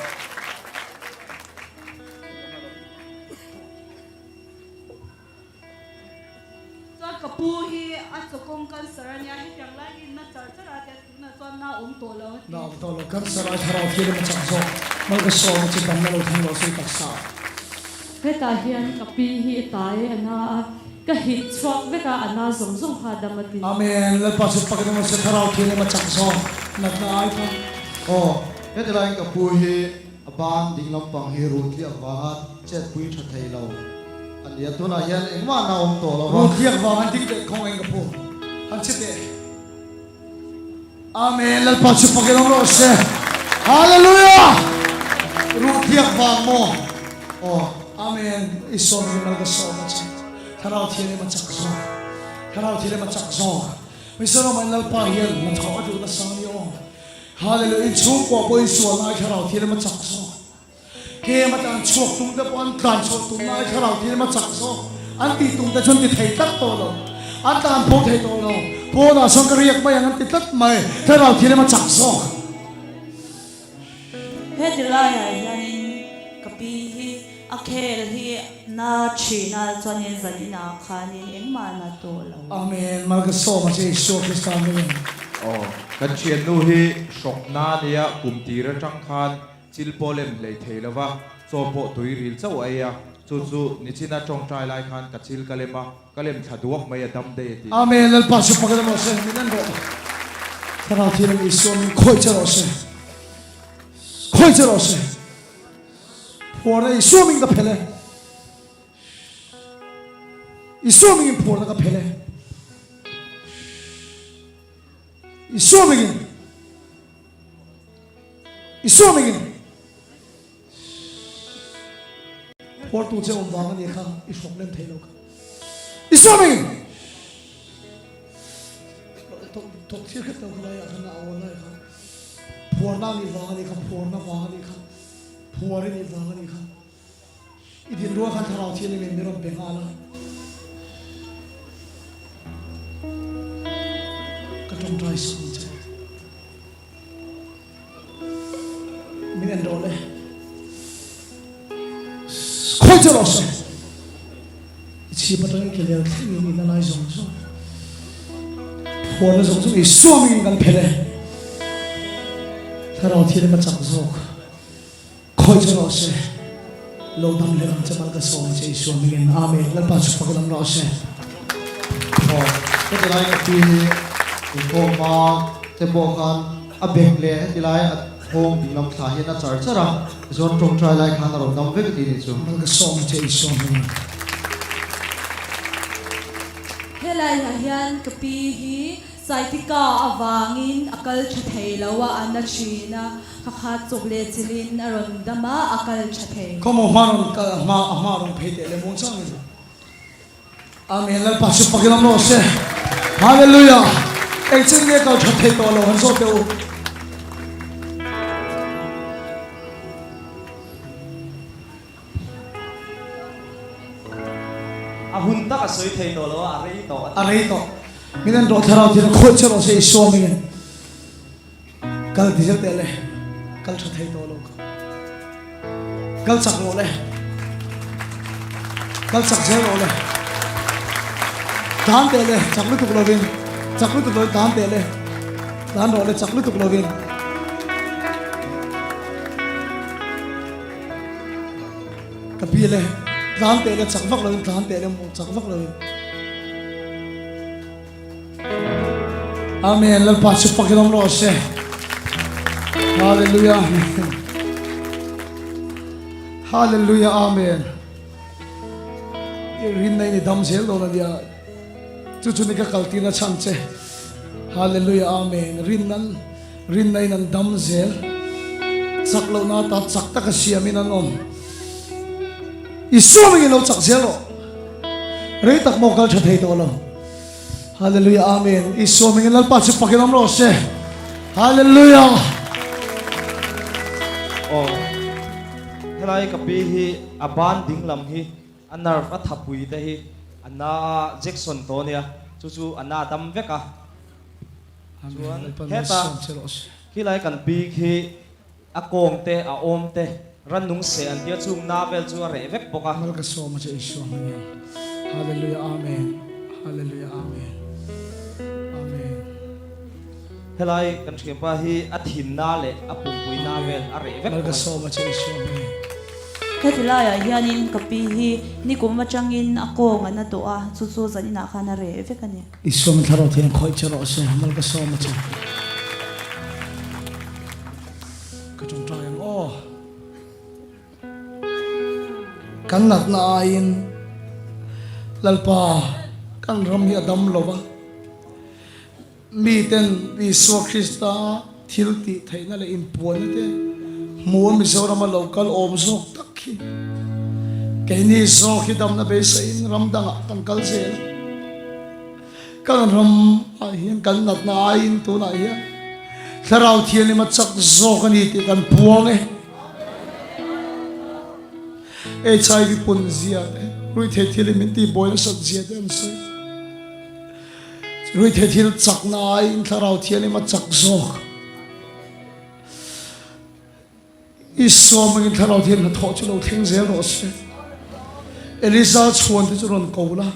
Kapuhi at sukong kanser niya hiyang lagi na charcharat at na tuan na umtolo. Na umtolo kanser ay harap kiri macangso. Malagasong si Pamelo Tanglo si Taksa. Heta hiyan kapihi tayo na kahit swak beka ana zong hadamatin. Amen. Lalpa si Pakilam Rose harap kiri macangso. Nagnaay pa. Oh, heta lain kapuhi aban dinglam pang hiru ti abat chet pui thatai lo. Dia tu na yan engma na to lo. Rotiak ba hantik de kong eng kapo. Hanchite. Amen. Lalpa si Pakilam Rose. Hallelujah. Rotiak ba mo. Oh, amen. Ison ni malagasong macang. Harap kiri macangso. Harap kiri macangso. Misal man lalpa yan matao adu na sanyo. Hallelujah. Inchung ko po insual na harap kiri macangso. Kaya matang chuak tung da po ang kan chuak tung na karao tini macakso ang titung da chun ti thai tat to lo ang tan po thai to lo po na song kariyak may ang titat may karao tini macakso Hedilaya yan kapihi akhel hi na china chani zanina khanin engma na tolo. Amen. Magaso mas Yesu Kristo amen. Oh, kan chian nu hi shok na nia kumtira changkhan chilpolem lei theilawa chopo tuiril chau aya chu ni china chong trai lai khan kachil kalem thaduak mai adam de ti Amen. Lalpa si Pakilam Rose minan ro karao tini Yesu min khoi charose pora Yesu min ka phele Yesu min pora ka phele Yesu min Por tu cakap bangan dia kan, isok lem thai lo kan. Isoming. Tok sir kat tau lai akan awal lai kan. Por na ni bangan dia kan, por na bangan dia kan, por ni bangan dia kan. Idin dua kan tharau cini mendirom bengala. Katong dry song je. Minen dole. Khoi charose. Ichi patang kele ni na lai zong zong. Por na zong zong isoming kan phele. Tharau thile ma chak zok. Khoi charose. Lo dam le ram chamal ka song che isoming amen. Lalpa chu Pakilam Rose. Oh, heta lain kapihi ko ma te bokan abek le dilai at home dinglam thahi na charchara zon tong trai lai khan ro dam vek ti ni chu. Malga song che isoming. Helai hian kapihi saitika awangin akal thathei lawa anna china kakha choble chilin aron dama akal thathei. Como maron ka maron phete le mon sang ni. Amen. Lalpa chu Pakilam Rose. Hallelujah. Ekching ne ka thathei to lo han so te u. Ahunta ka soi thei no lo Aray to. Minan ro tharau thina khoi charo se isoming. Kal dijak te le. Kal thathei to lo. Kal chak lo le. Kal chak je lo le. Dan te le chaklu tuk lo vin. Chaklu tuk lo dan te le. Dan ro le chaklu tuk lo vin. Kapi le. Dan te le chakvak lo vin. Dan te le mo chakvak lo vin. Amen. Lalpa chu Pakilam Rose. Hallelujah. Hallelujah. Amen. Rin na ini dam sel do na dia. Chuchu ni ka kalti na chanche. Hallelujah. Amen. Rin na inan dam sel. chak lo na ta chak ta ka siamin an om isu mi lo chak zelo rei tak mo kal thei to lo hallelujah amen isu mi lal pa chu pakinam ro se hallelujah oh helai kapi hi aban ding lam hi anar fa thapui te hi anna Jackson to nia chu anna dam veka chuan heta hilai kan pi hi akong te a om te ran nung se an dia chung navel chu a re vek boka mal ka so ma che isu mi hallelujah amen hallelujah amen amen helai kan thempa hi athin na le apum pui navel a re vek mal ka boka so ma che isu mi Hetilaya hianin kapi hi ni kumachangin ako nga na to a chu zanina khana re vekani isu mi tharo thian khoi charo se mal ka so ma che ka chung tra yang oh kan nat na ain lalpa kan ram hi adam lova mi ten vi so Krista thilti thaina le impon te mu mi so ram local om sok takhi ke ni so khidam na be sein ram danga kan kal zen kan ram a hian kan nat na ain tu na hian tharau thian ma chak zo kan ni ti kan puang e HIV pun zia rui the thil min ti boy sak zia den se rui the thil chak na in tharau thian ma chak zo isom min tharau thian na tho chu lo theng zel ro se Elisa chuan te chu ron ko la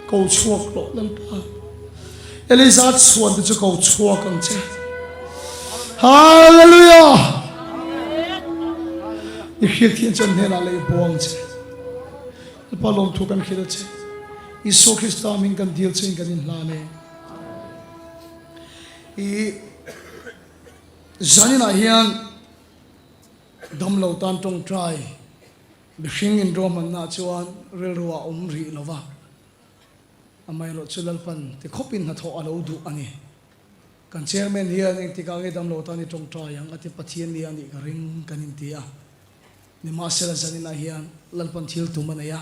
ko chuak lo lan pa Elisa chuan te chu ko chuak ang che hallelujah ikhil thian chan hena le buang che palom thu kan khila che isu Krista min kan dil chen kan in la le I zanina hian dam lo tan tong trai bishing in roman na chuan rilwa umri lova amai lo chulal pan te khopin na tho alo du ani kan chairman hian eng tika nge dam lo tan tong trai ang ati pathian ni ani ka ring kanin tia ni masela zanina hian lalpan thil tu manaya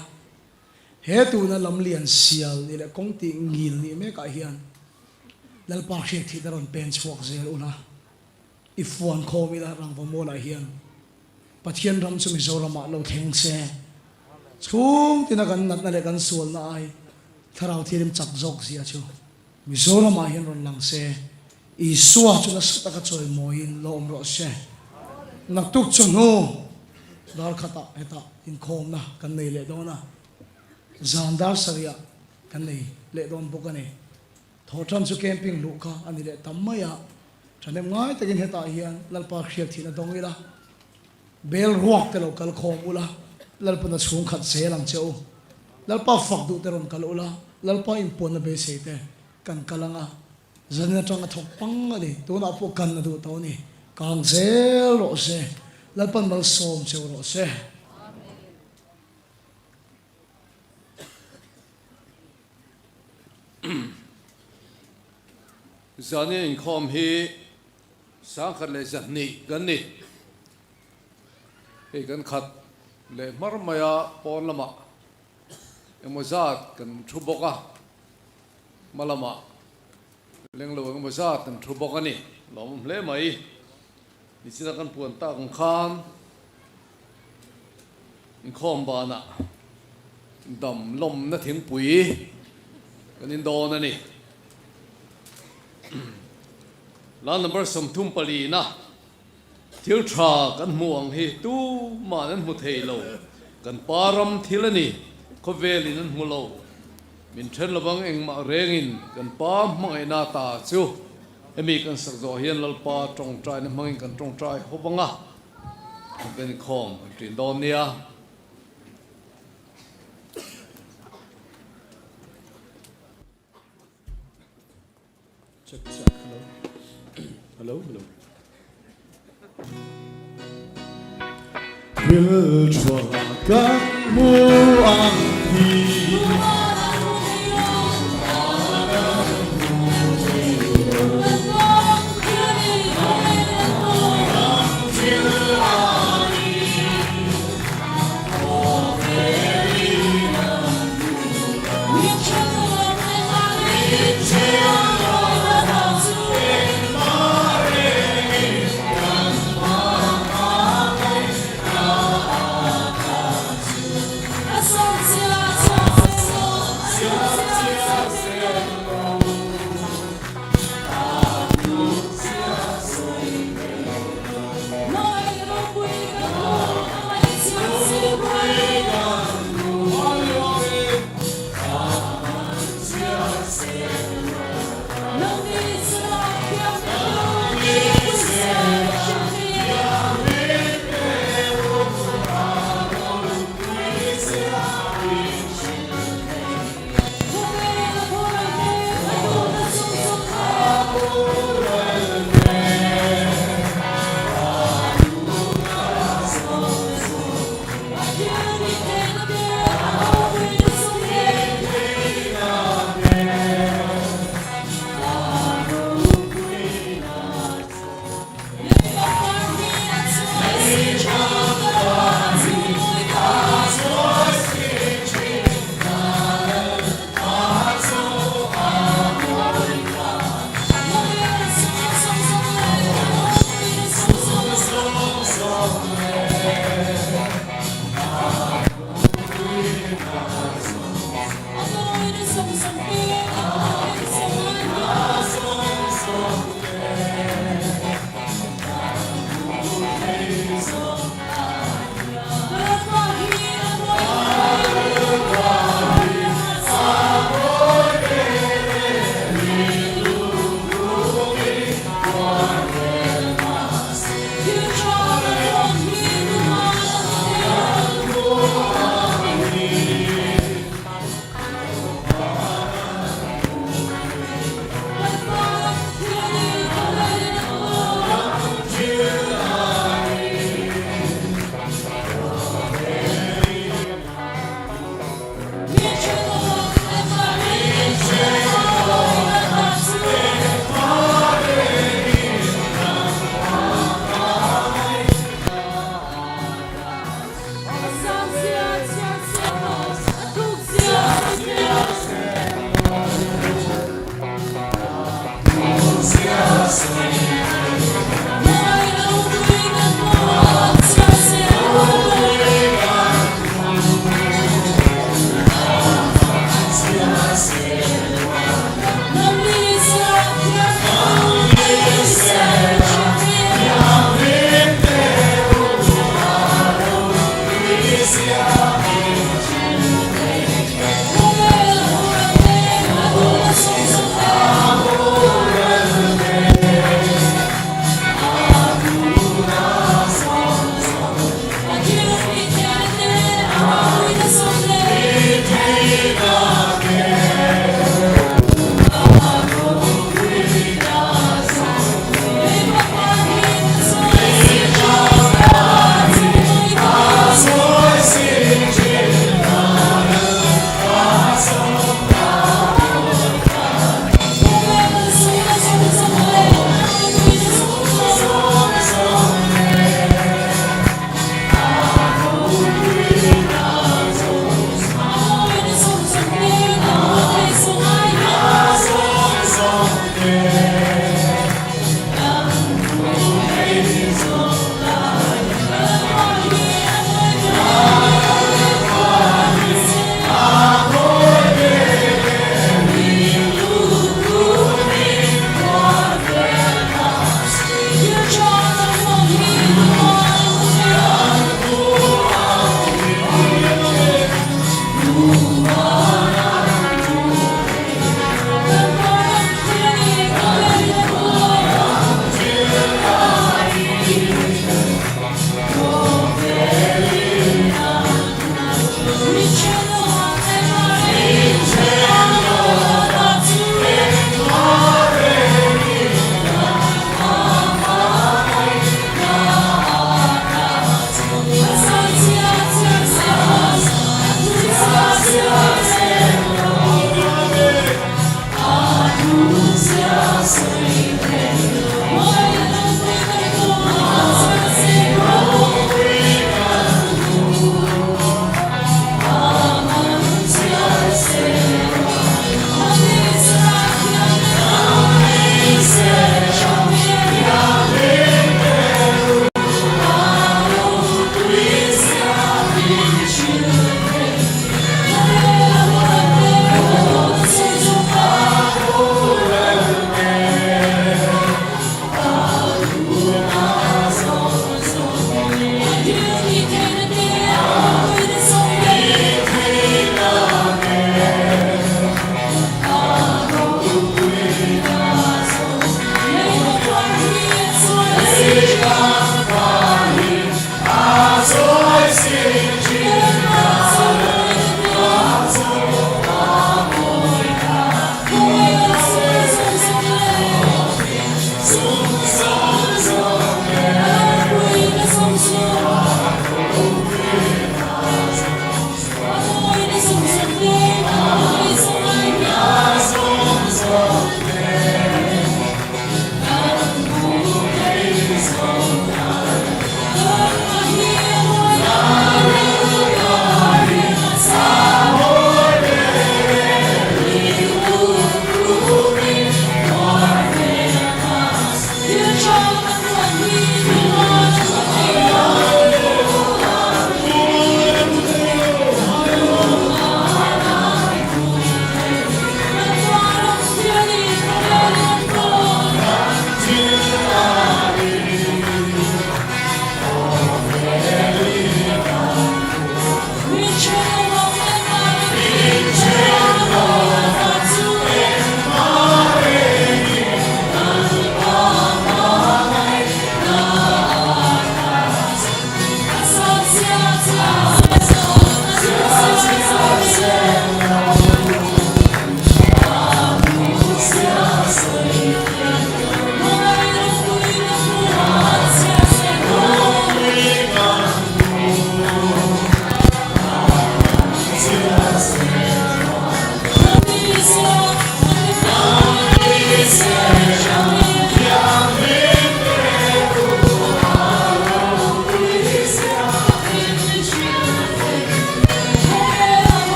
he tu na lamlian sial ni le kongti ngil ni me ka hian lalpa khek thi daron pen chuak zel una ifwan khomi la rang bomola hian pathian ram chu mi zorama lo theng se chung tina kan nat na le kan sual na ai tharau thirim chak jok sia chu mi zorama hian ron lang se I suwa chu na sa ka choi moin lo om ro se naktuk chu no dar khata eta in khom na kan nei le do na zandar saria kan nei le don bokane thotan chu camping lu kha ani le tammaya thanem ngai takin heta hian lalpa khriak thina dongila bel ruak te lo kal khom ula lalpa na chung khat selang cheu lalpa fak du te ron kal ula lalpa in pon na be se te kan kalanga zanna tang thok pang ani tu na po kan na du to ni kang zel ro se lalpan mal som cheu ro se zani in khom hi sang khat le zat ni gan ni he gan khat le mar maya pon lama emozat kan thuboka malama lenglo emozat kan thuboka ni lom le mai ni sina kan puan ta kan khan in khom bana dam lom na thing pui kan in do na ni la number som thum pali na thil tha kan muang hi tu ma nan mu thei lo kan param thilani ko velin an mulo min then lawang eng ma rengin kan pa mangai na ta chu emi kan sak zo hian lalpa tong trai na mangin kan tong trai hobanga kan khom tin don nia check hello hello Will choakan muang hi Hãy subscribe cho kênh Ghiền Mì Gõ để không bỏ lỡ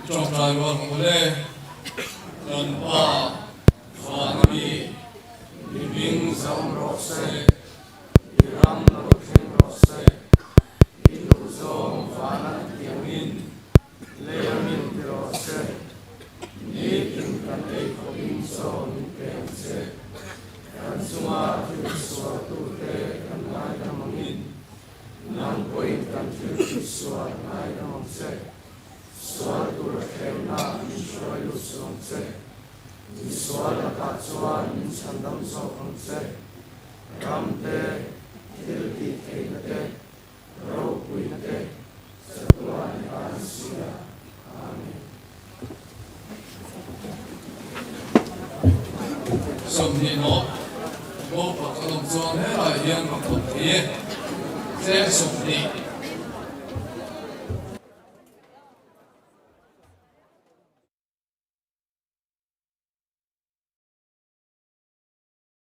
trong trai ruộng của lê lần ba phản đi đi minh dòng rốt xe đi ram rốt thiên rốt xe đi lũ dòng phản ăn tiếng in lê min rốt xe đi kinh căn ấy có in sông kèm xe căn suma thiên sua tu tê căn lai nam in nam quay căn thiên sua lai nam xe Suara tu rakena Israel usongse Suara katsuan Sandam sokongse Ramte Hilti keinate Rokuinate Satuan Asia Amen Somni no Go pakalong zuan he lai hiang makot hiye Sek somni